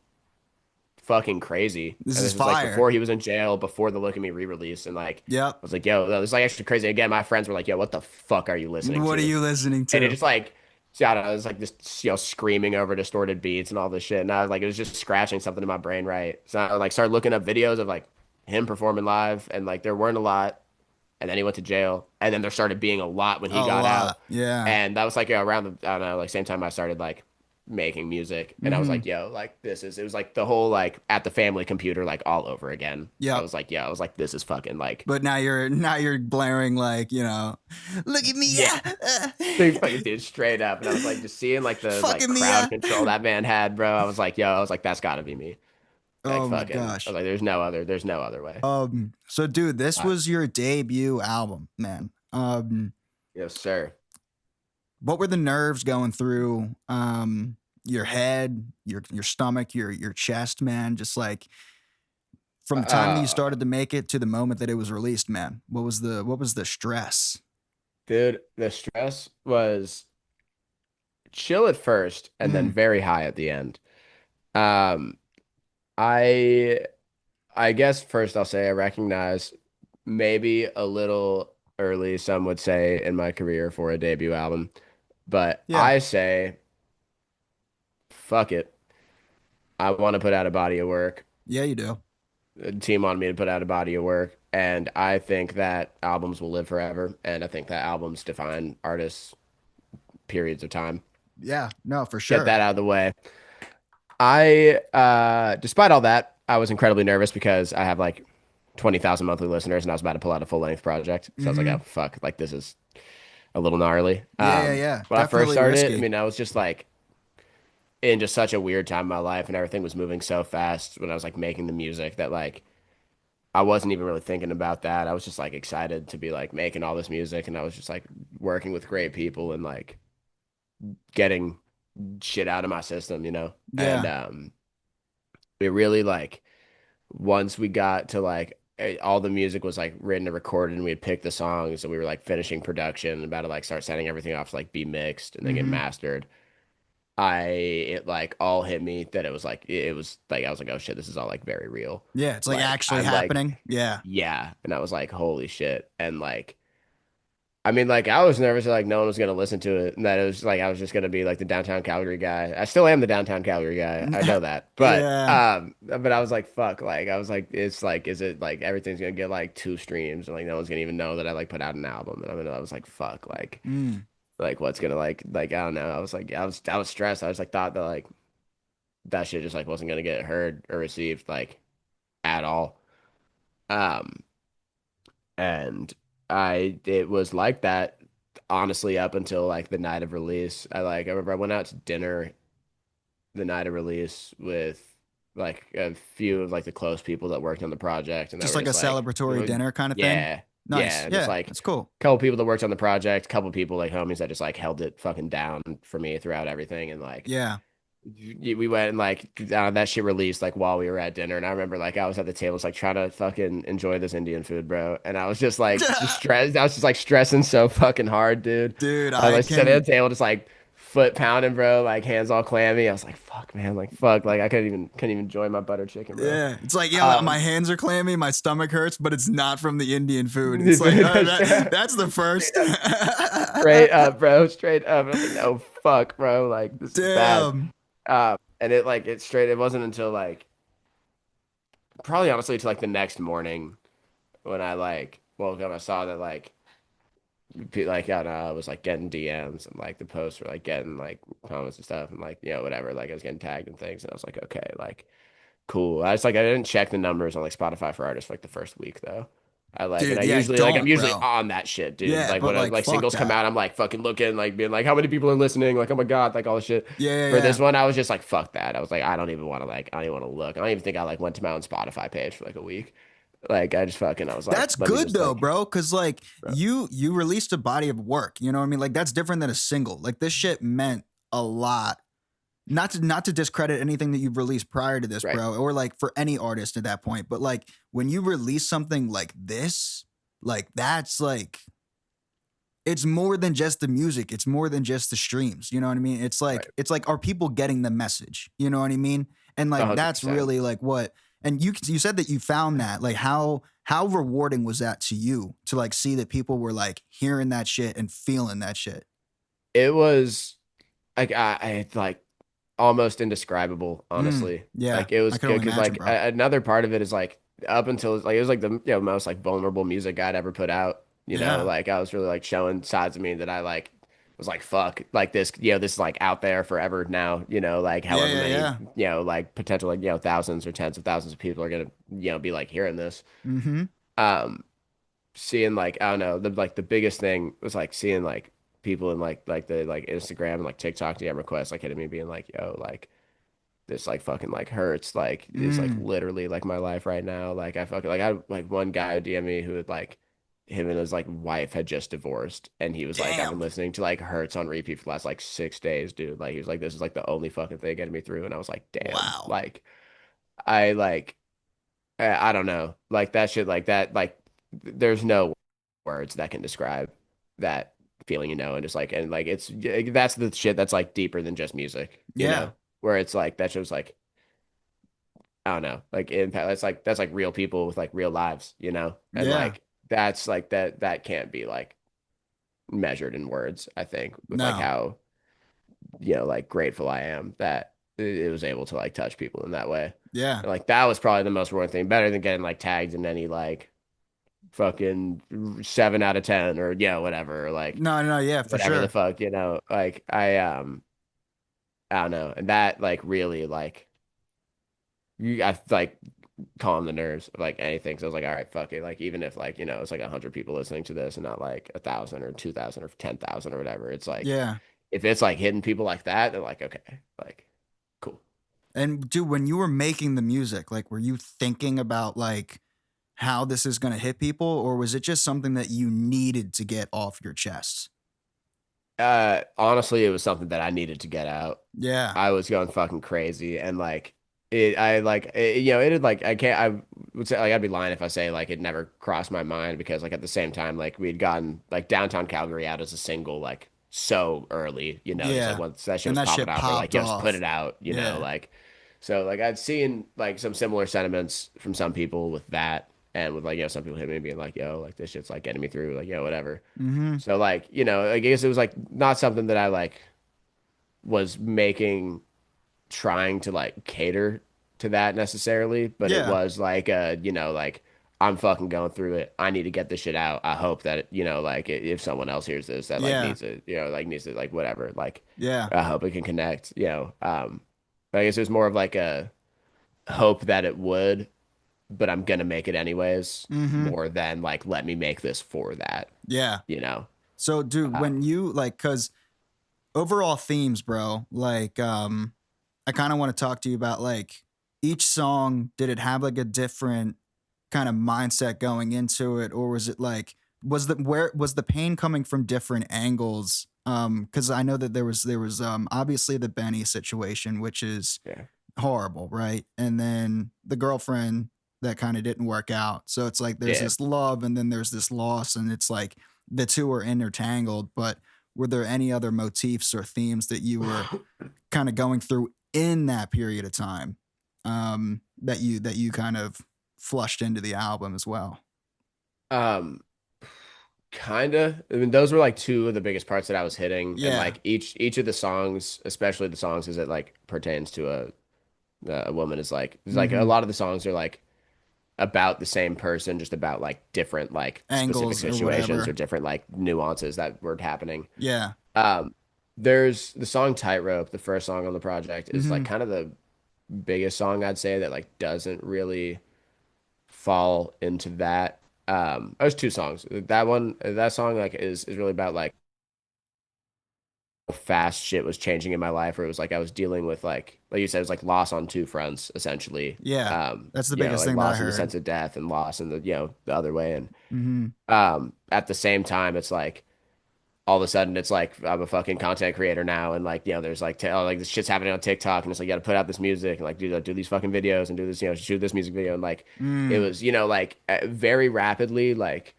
fucking crazy. This And is this was like fire. before he was in jail, before the Look at Me re-release. And like I Yep. was like, yo, this is like actually crazy. Again, my friends were like, yo, what the fuck are you listening What are to? you listening And it to? just like so I don't know, it was like just screaming over distorted beats and all this shit. And I was like, it was just scratching something in my brain, right? So I like started looking up videos of like him performing live, and like there weren't a lot. And then he went to jail, and then there started being a lot when he A got out. lot. Yeah. And that was like around the I don't know, like same time I started like making music, and I was Mm-hmm. like, yo, like this is it was like the whole like at the family computer like all over again. I Yep. was like, yeah, I was like, this is fucking like But now you're blaring like, look at me, yeah. yeah, They fucking did straight up, and I was like, just seeing like the like fucking me, crowd yeah. control that man had, bro. I was like, yo, I was like, that's got to be me. Like Oh my fucking, I was gosh. like, there's no other way. So dude, this Uh, was your debut album, man. yes, sir. What were the nerves going through your head, your stomach, your chest, man? Just like from the time that you Uh, started to make it to the moment that it was released, man. What was the stress? dude, the stress was chill at first, and then Mm, very high at the end. Um, I I guess first I'll say I recognize maybe a little early, some would say, in my career for a debut album, but yeah. I say fuck it. I want to put out a body of work. Yeah, you do. The team wanted me to put out a body of work, and I think that albums will live forever, and I think that albums define artists' periods of time. Yeah, no, for Get sure. that out of the way. I, despite all that, I was incredibly nervous because I have like 20,000 monthly listeners and I was about to pull out a full length project. So I was like, Mm-hmm. oh fuck, like this is a little gnarly. Yeah, yeah, yeah. When I first Definitely started, I risky. mean, I was just like in just such a weird time in my life and everything was moving so fast when I was like making the music that like I wasn't even really thinking about that. I was just like excited to be like making all this music and I was just like working with great people and like getting shit out of my system, you know? And Yeah. it really like once we got to like all the music was like written and recorded and we had picked the songs and we were like finishing production and about to like start sending everything off to like be mixed and then get Mm-hmm. mastered. It like all hit me that it was like I was like, oh shit, this is all like very real. Yeah, it's like Like actually I'm like, happening. Yeah. yeah. And I was like, holy shit. And like I mean, like I was nervous that like no one was gonna listen to it, and that it was like I was just gonna be like the downtown Calgary guy. I still am the downtown Calgary guy. I know that, Yeah. but I was like, fuck, like I was like, is it like everything's gonna get like 2 streams, and like no one's gonna even know that I like put out an album, and I was like, fuck, Mm. like what's gonna like I don't know. I was like, I was stressed. I was like thought that like that shit just like wasn't gonna get heard or received like at all. Um, and it was like that honestly up until like the night of release. I remember I went out to dinner the night of release with like a few of like the close people that worked on the project and they Just were like a just like celebratory dinner kind of thing. yeah, Nice. yeah, just Yeah, like that's cool. a couple people that worked on the project, a couple people like homies that just like held it fucking down for me throughout everything and like Yeah. we went and like that shit released like while we were at dinner and I remember like I was at the table like trying to fucking enjoy this Indian food, bro, and I was just like just stressed. I was just like stressing so fucking hard, dude. Dude, I was I like sitting can. at the table just like foot pounding, bro, like hands all clammy. I was like fuck, man, like fuck, like I couldn't even enjoy my butter chicken, bro. Yeah, it's like yeah, my um hands are clammy, my stomach hurts, but it's not from the Indian food. It's like that's the first. straight up, bro, straight up. I was like no, fuck, bro, like this is bad. Damn. And it like it wasn't until like probably honestly to like the next morning when I like woke up, I saw that like like I don't know, I was like getting DMs and like the posts were like getting like comments and stuff and like whatever, like I was getting tagged and things and I was like okay, like cool. I didn't check the numbers on like Spotify for artists for like the first week though. And Dude, I yeah, usually like I'm don't, usually bro. on that shit, dude. Yeah, Like but when like like fuck singles come that. out, I'm like fucking looking like being like how many people are listening, like oh my god, like all this shit. Yeah, yeah, For yeah. this one, I was just like fuck that. I was like I don't even want to look. I don't even think I like went to my own Spotify page for like a week. Like I just fucking I was like That's let me good just though, like bro, cuz like bro. you released a body of work, you know what I mean? Like that's different than a single. Like this shit meant a lot. Not to discredit anything that you've released prior to this, Right. bro, or like for any artist at that point, but like when you release something like this, like that's like it's more than just the music. It's more than just the streams. You know what I mean? Right. It's like are people getting the message? You know what I mean? And like that's 100%. really like what. And you said that you found that like how rewarding was that to you to like see that people were like hearing that shit and feeling that shit? It was like I like almost indescribable, honestly. Yeah, Like it I was can good only because imagine, like bro. another part of it is like up until like it was like the most like vulnerable music I'd ever put out. Yeah, Like I was really like showing sides of me that I like was like fuck like this this is like out there forever now. Like yeah, however yeah, many yeah. like potential like thousands or tens of thousands of people are gonna be like hearing this. Mm-hmm. Um, seeing like I don't know the biggest thing was like seeing like people in like the like Instagram and like TikTok DM requests like hitting me being like yo like this like fucking like hurts like is like Mm. literally like my life right now like I had like one guy DM me who had like him and his like wife had just divorced and he was like I've been Damn. listening to like Hurts on repeat for the last like 6 days, dude. Like he was like this is like the only fucking thing getting me through and I was like damn Wow. like I like I don't know like that shit like that like there's no words that can describe that feeling, and just like and like it's that's the shit that's like deeper than just music, Yeah. where it's like that shows like I don't know, like impact. That's like real people with like real lives, and Yeah. like that's like that can't be like measured in words. I think with like No. how like grateful I am that it was able to like touch people in that way. Yeah. And like that was probably the most rewarding thing, better than getting like tagged in any like fucking 7 out of 10 or whatever, or like No, no, yeah, for whatever the sure. fuck, like I don't know, and that like really like I like calm the nerves of like anything. So I was like, all right, fuck it. Like even if like, it's like 100 people listening to this and not like 1,000 or 2,000 or 10,000 or whatever. It's like Yeah. if it's like hitting people like that, they're like, okay, like cool. And dude, when you were making the music, like, were you thinking about like how this is going to hit people, or was it just something that you needed to get off your chest? Honestly, it was something that I needed to get out. Yeah. I was going fucking crazy and like I like it had like I would say like I'd be lying if I say like it never crossed my mind because like at the same time like we had gotten like Downtown Calgary out as a single like so early, just like Yeah. once that shit And was that popping shit out, they're like, popped yo, just put off. it out, Yeah. like so like I'd seen like some similar sentiments from some people with that and with like, some people hit me being like, yo, like this shit's like getting me through, like, yo, whatever. Mm-hmm. So like, I guess it was like not something that I like was making trying to like cater to that necessarily, but it Yeah. was like like I'm fucking going through it. I need to get this shit out. I hope that, like if someone else hears this that like Yeah. needs it, like needs to like whatever, like Yeah. I hope it can connect, But I guess it was more of like a hope that it would, but I'm gonna make it anyways, Mm-hmm. more than like let me make this for that, Yeah. you know. So, dude, Um, when you like, cause overall themes, bro, like, I kind of want to talk to you about like each song. Did it have like a different kind of mindset going into it, or was it like where was the pain coming from different angles? Because I know that there was obviously the Benny situation, which is yeah, horrible, right? And then the girlfriend that kind of didn't work out. So it's like there's yeah. this love and then there's this loss, and it's like the two are intertangled. But were there any other motifs or themes that you were kind of going through in that period of time, that you kind of flushed into the album as well? Um, Kinda. I mean, those were like two of the biggest parts that I was hitting, and Yeah. like each of the songs, especially the songs as it like pertains to a woman, is like it's like a Mm-hmm. lot of the songs are like about the same person, just about like different like specific Angles or situations or whatever. different like nuances that were happening. Yeah. Um, there's the song Tightrope, the first song on the project, is like Mm-hmm. kind of the biggest song I'd say that like doesn't really fall into that. There's two songs. That song like is really about like how fast shit was changing in my life, where it was like I was dealing with like you said, it was like loss on two fronts essentially. Yeah. That's the biggest Like thing that I loss in the heard. sense of death and loss in the the other way. And Mm-hmm. at the same time, it's like all of a sudden it's like I'm a fucking content creator now, and like there's like like this shit's happening on TikTok, and it's like you got to put out this music and like do these fucking videos and do this shoot this music video, and like it Mm. was like very rapidly like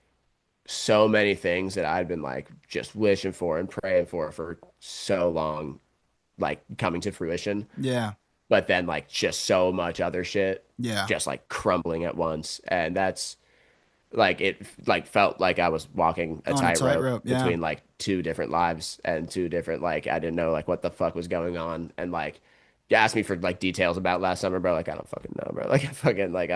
so many things that I'd been like just wishing for and praying for so long like coming to fruition, Yeah. but then like just so much other shit Yeah. just like crumbling at once, and that's like it like felt like I was walking a On a tightrope tightrope. Yeah. between like two different lives and two different like I didn't know like what the fuck was going on, and like you asked me for like details about last summer, bro. Like I don't fucking know, bro. Like I fucking like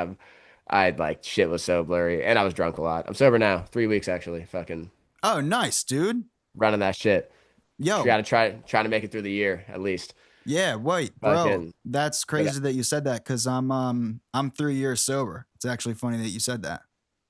I like shit was so blurry, and I was drunk a lot. I'm sober now, 3 weeks actually. Fucking Oh, nice, dude. running that shit. Yo. Gotta try to make it through the year at least. Yeah. Wait, bro. Fucking That's but crazy that you said that because I'm 3 years sober. It's actually funny that you said that.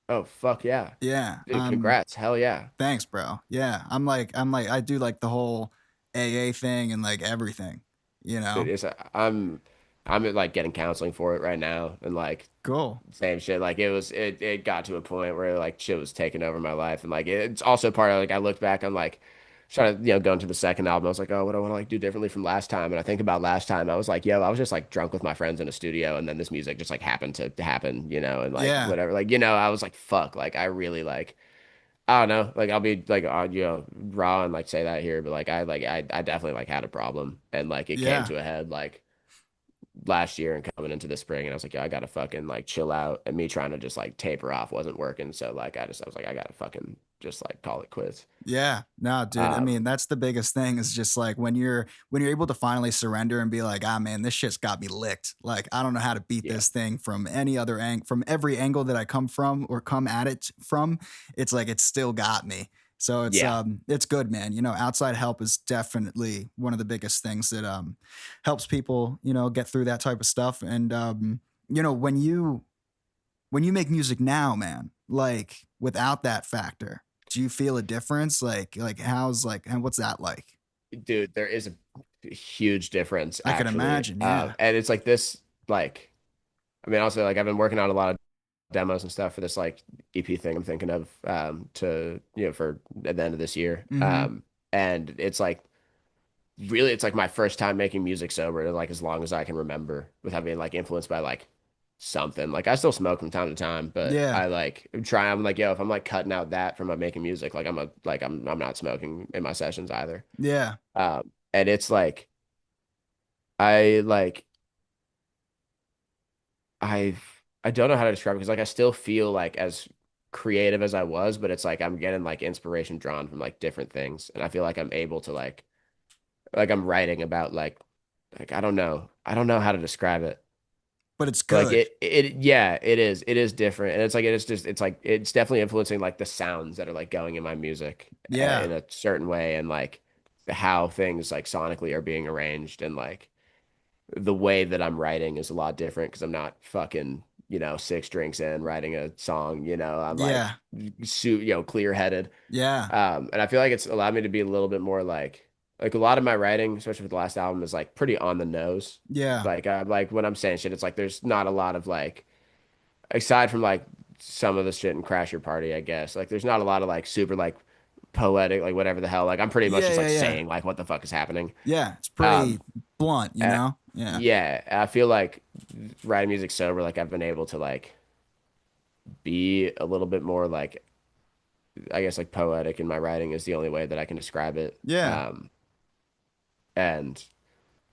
oh fuck yeah, Yeah. dude. Congrats, hell yeah, Thanks, bro. Yeah. I'm like I do like the whole AA thing and like everything. You dude. know. It's I'm like getting counseling for it right now, and like Cool. same shit. Like it got to a point where like shit was taking over my life, and like it's also part of like I looked back on like trying to go into the second album. I was like, oh, what do I want to like do differently from last time? And I think about last time, I was like, yo, I was just like drunk with my friends in a studio, and then this music just like happened to happen, and like Yeah. whatever, like I was like, fuck, like I really like. I don't know, like I'll be like, raw and like say that here, but like I definitely like had a problem, and like it came Yeah. to a head like last year and coming into the spring, and I was like, yeah, I gotta fucking like chill out, and me trying to just like taper off wasn't working, so like I was like, I gotta fucking just like call it quits. Yeah. No, dude. I Um, mean, that's the biggest thing is just like when you're able to finally surrender and be like, ah man, this shit's got me licked. Like, I don't know how to beat yeah, this thing from any other from every angle that I come from or come at it from. It's like it's still got me. So Yeah. it's good, man. You know, outside help is definitely one of the biggest things that helps people, you know, get through that type of stuff. And you know, when you make music now, man, like without that factor, do you feel a difference? Like how's like and what's that like? Dude, there is a huge difference I can actually. imagine, yeah. And it's like this, like, I mean, also like I've been working on a lot of demos and stuff for this like EP thing I'm thinking of to for at the end of this year. Mm-hmm. And it's like really it's like my first time making music sober like as long as I can remember without being like influenced by like something. Like I still smoke from time to time, but Yeah. I like try I'm like, yo, if I'm like cutting out that from making music, like I'm not smoking in my sessions either. Yeah. And it's like I like I've I don't know how to describe it because like I still feel like as creative as I was, but it's like I'm getting like inspiration drawn from like different things, and I feel like I'm able to like I'm writing about like I don't know how to describe it. But it's But like good. yeah, it is different, and it's like it's just it's like it's definitely influencing like the sounds that are like going in my music Yeah. in a certain way, and like how things like sonically are being arranged, and like the way that I'm writing is a lot different because I'm not fucking, 6 drinks in writing a song, I'm like Yeah. clear headed. Yeah. And I feel like it's allowed me to be a little bit more like a lot of my writing, especially with the last album, is like pretty on the nose. Yeah. Like when I'm saying shit, it's like there's not a lot of like aside from like some of the shit in Crash Your Party, I guess. Like there's not a lot of like super like poetic, like whatever the hell. Like I'm pretty much Yeah. just Yeah. like Yeah. saying like what the fuck is happening. Yeah. It's Um, pretty blunt, you uh, know? Yeah. yeah, I feel like writing music sober, like I've been able to like be a little bit more like I guess like poetic in my writing is the only way that I can describe it. Yeah. And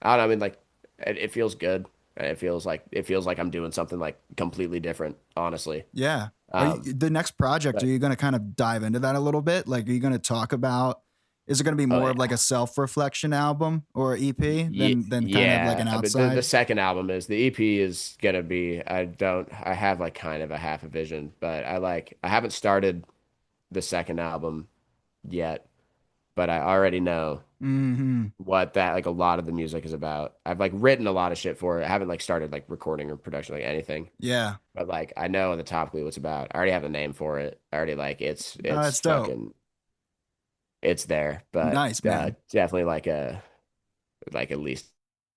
I don't know, I mean like it feels good. And it feels like I'm doing something like completely different, honestly. Yeah. Are you, Um, the next project, are but you going to kind of dive into that a little bit? Like, are you going to talk about, is it going to be oh more of like yeah. a self-reflection album or EP than kind of like Yeah, an I mean the outside? second album is the EP is gonna be I have like kind of a half a vision, but I haven't started the second album yet, but I already know Mm-hmm. what that like a lot of the music is about. I've like written a lot of shit for it. I haven't like started like recording or production like anything, Yeah. but like I know the top clue what's about. I already have a name for it. I already like Oh, it's that's dope. fucking it's there, but Nice, man. definitely like at least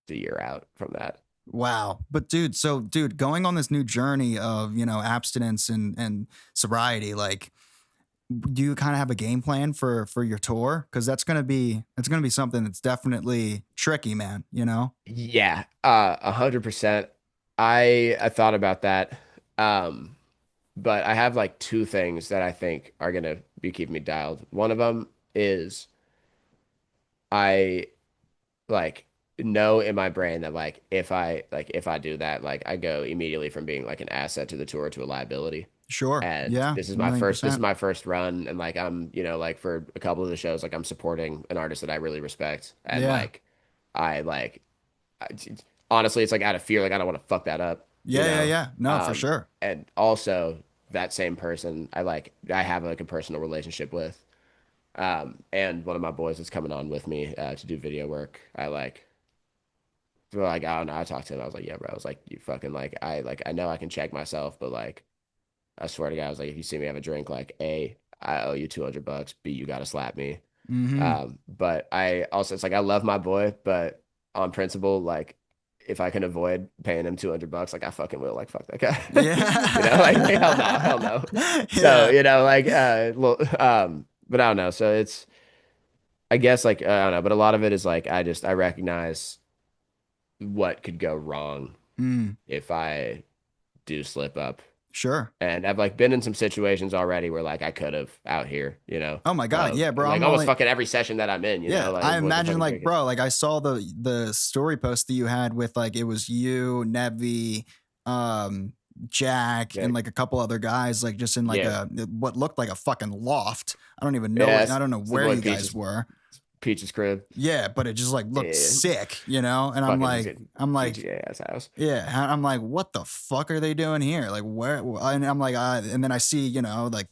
a year out from that. Wow. But dude, so dude, going on this new journey of, you know, abstinence and sobriety, like do you kind of have a game plan for your tour? Cause it's gonna be something that's definitely tricky, man, you know? Yeah, 100%. I thought about that. Um, but I have like two things that I think are gonna be keeping me dialed. One of them is I like know in my brain that if I do that, like I go immediately from being like an asset to the tour to a liability. Sure. And Yeah. A million this is percent. my first run, and like I'm, like for a couple of the shows, like I'm supporting an artist that I really respect, and Yeah. I like I, honestly, it's like out of fear, like I don't want to fuck that up, you Yeah. Yeah. know. Yeah. No, for sure. And also that same person, I have like a personal relationship with, and one of my boys is coming on with me to do video work. I don't know. I talked to him. I was like, yeah, bro. I was like, you fucking I know I can check myself, but like, I swear to God, I was like, if you see me have a drink, like, A, I owe you $200. B, you gotta slap me. Mm-hmm. But I also, it's like I love my boy, but on principle, like if I can avoid paying him $200, like I fucking will. Like fuck that guy, like hell Yeah. no. So Yeah. but I don't know. So it's I guess like I don't know, but a lot of it is like I recognize what could go wrong Mm, if I do slip up. sure. And I've like been in some situations already where like I could have out here, Oh my God. of Yeah, bro. like I'm almost only fucking every session that I'm in, yeah, like I with the imagine fucking like, drinking. bro, like I saw the story post that you had with like it was you, Nevi, um, Jack, Yeah, and like a couple other guys, like just in like yeah, a what looked like a fucking loft. I don't even know yeah. it. I don't know It's the where boy you guys were. Peach's crib. Yeah, but it just like looked Yeah, sick, you know? And fucking just a I'm like, GTA ass house. yeah, I'm like, what the fuck are they doing here? Like, where? And I'm like, and then I see, you know, like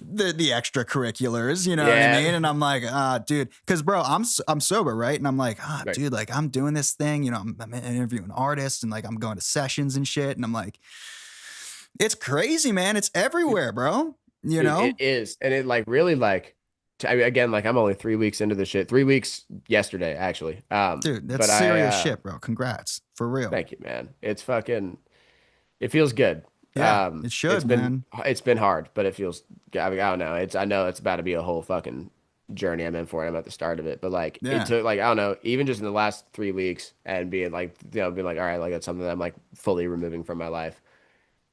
the extracurriculars, you know what I Yeah. mean? And I'm like, dude, because bro, I'm sober, right? And I'm like, Right. dude, like I'm doing this thing, you know, I'm interviewing artists and like I'm going to sessions and shit, and I'm like, it's crazy, man. It's everywhere, bro. You Dude, it know, is. And it like really like I mean, again, like I'm only 3 weeks into the shit. 3 weeks yesterday, actually. dude, that's But I serious shit, bro. Congrats, for real. thank you, man. It's fucking it feels good. Yeah, it should, man. It's been hard, but it feels I mean, I don't know. I know it's about to be a whole fucking journey I'm in for it. I'm at the start of it. But like it Yeah, took like I don't know, even just in the last 3 weeks and being like being like, all right, like that's something that I'm like fully removing from my life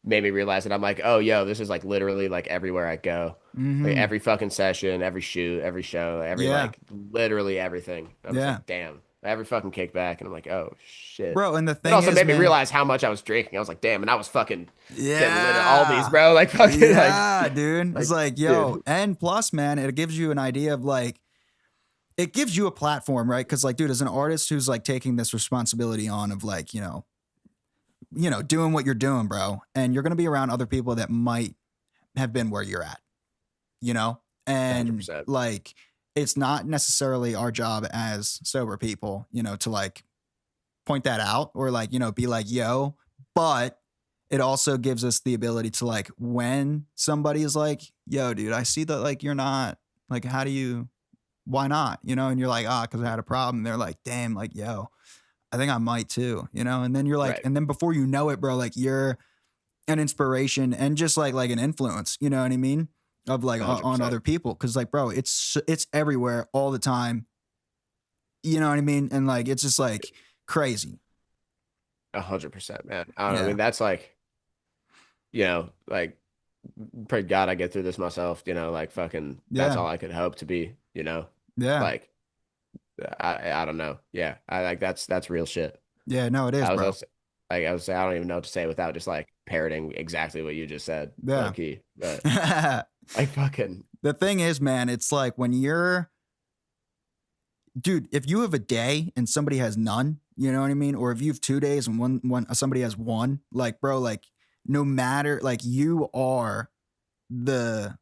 made me realize that I'm like, oh, yo, this is like literally like everywhere I go. Like mm-hmm. every fucking session, every shoot, every show, every Yeah, like literally everything. I was yeah, like, damn. Every fucking kickback, and I'm like, oh shit. bro. And the It thing also is, made me man. realize how much I was drinking. I was like, damn, and I was fucking getting lit at all these, Yeah. bro. Like fucking Yeah, dude. It's like like, yo, dude. and plus, man, it gives you an idea of like, it gives you a platform, right? Because, like, dude, as an artist who's like taking this responsibility on of like, doing what you're doing, bro, and you're gonna be around other people that might have been where you're at, you know, and 100%. like, it's not necessarily our job as sober people, to like point that out or like, be like, yo, but it also gives us the ability to like, when somebody is like, yo, dude, I see that like you're not like, why not? And you're like, because I had a problem. They're like, damn, like, yo, I think I might too, and then you're like, Right. and then before you know it, bro, like you're an inspiration and just like an influence, you know what I mean? Of like on 100%. other people. Cause like, bro, it's everywhere all the time. You know what I mean? And like, it's just like crazy. 100%, man. I don't know. I Yeah. mean, that's like, like pray God I get through this myself, like fucking that's Yeah. all I could hope to be, Yeah. Like I don't know. Yeah. I like that's real shit. Yeah. No, it is, I was bro. also, like I was saying, I don't even know what to say without just like parroting exactly what you just said, low Yeah. key. But I fucking The thing is, man, it's like when dude, if you have a day and somebody has none, you know what I mean? Or if you have 2 days and one somebody has one, like, bro, like no matter, like the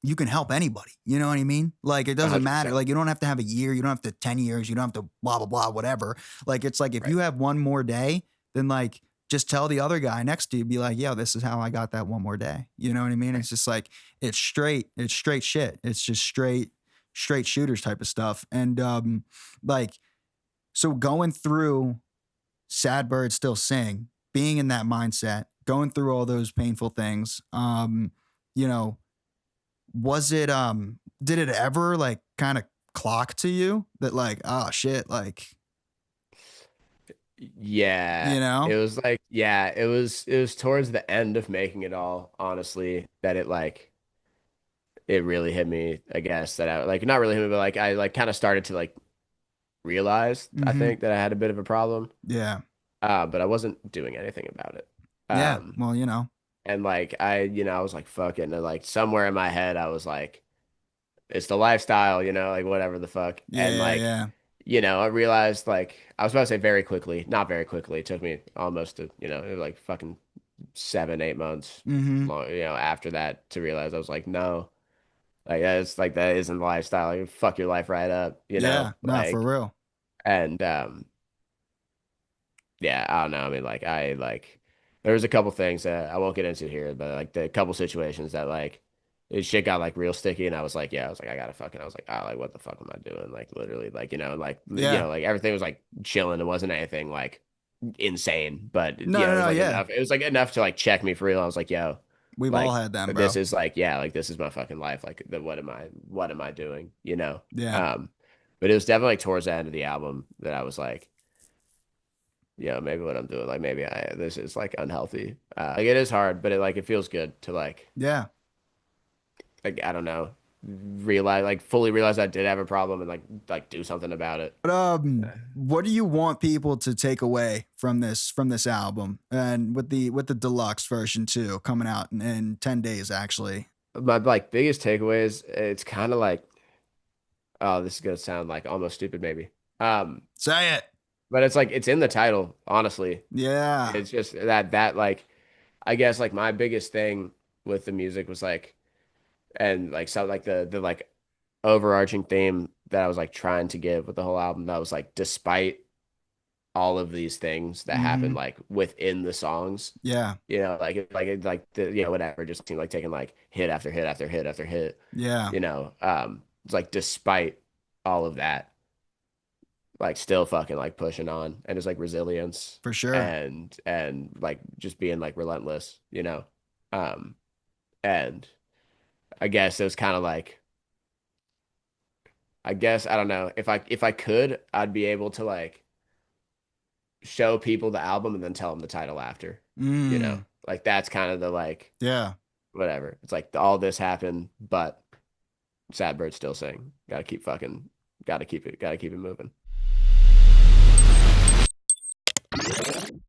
you can help anybody. You know what I mean? Like it doesn't matter. 100%. Like you don't have to have a year. You don't have to 10 years. You don't have to blah, blah, blah, whatever. Like it's like if Right. you have one more day, then like just tell the other guy next to you, be like, yo, this is how I got that one more day. You know what I mean? Right. It's just like it's straight shit. It's just straight shooters type of stuff. And like so going through Sad Birds Still Sing, being in that mindset, going through all those painful things, you know, was it did it ever like kind of clock to you that like, oh shit, like, Yeah. you know? It was like, yeah, it was towards the end of making it all, honestly, that it really hit me, I guess, that I like not really hit me, but like I like kind of started to like realize, I Mm-hmm. think, that I had a bit of a problem. Yeah. But I wasn't doing anything about it. Yeah. Um, Well, and like I was like, fuck it. And then, like somewhere in my head, I was like, it's the lifestyle, like whatever the fuck. And yeah, like, yeah. I realized like I was about to say very quickly, not very quickly. It took me almost it was like fucking 7, 8 months Mm-hmm. long, after that to realize I was like, no, like that's like that isn't the lifestyle. You fuck your life right up, Yeah. Nah, for like real. and yeah, I don't know. I mean, like there was a couple things that I won't get into here, but like the couple situations that like this shit got like real sticky, and I was like, yeah, I was like, I gotta fucking, I was like, oh, like what the fuck am I doing? Like literally, like like Yeah. like everything was like chilling. It wasn't anything like insane, but No, no, it was no, like yeah. enough. It was like enough to like check me for real. I was like, yo, We've all like had them, this bro. is like yeah, like this is my fucking life. Like what am I doing? Yeah. Um, but it was definitely like towards the end of the album that I was like yeah, maybe what I'm doing, like maybe this is like unhealthy. Like it is hard, but it feels good to Yeah. like I don't know, realize like fully realize I did have a problem and like do something about it. But what do you want people to take away from this album and with the deluxe version too coming out in 10 days actually? My like biggest takeaways, it's kind of like oh, this is gonna sound like almost stupid maybe. Um, Say it. but it's like it's in the title, honestly. Yeah. It's just that like I guess like my biggest thing with the music was like and like so like the like overarching theme that I was like trying to give with the whole album, that was like despite all of these things that happen Hmm. like within the songs, Yeah. like the whatever, just seemed like taking like hit after hit after hit after hit, Yeah. it's like despite all of that, like still fucking like pushing on, and it's like resilience For sure. and like just being like relentless. Um and I guess it was kind of like, I guess I don't know, if I could, I'd be able to like show people the album and then tell them the title after, Mm. like that's kind of the like Yeah. whatever. It's like all this happened, but sad birds still sing. Gotta keep it moving.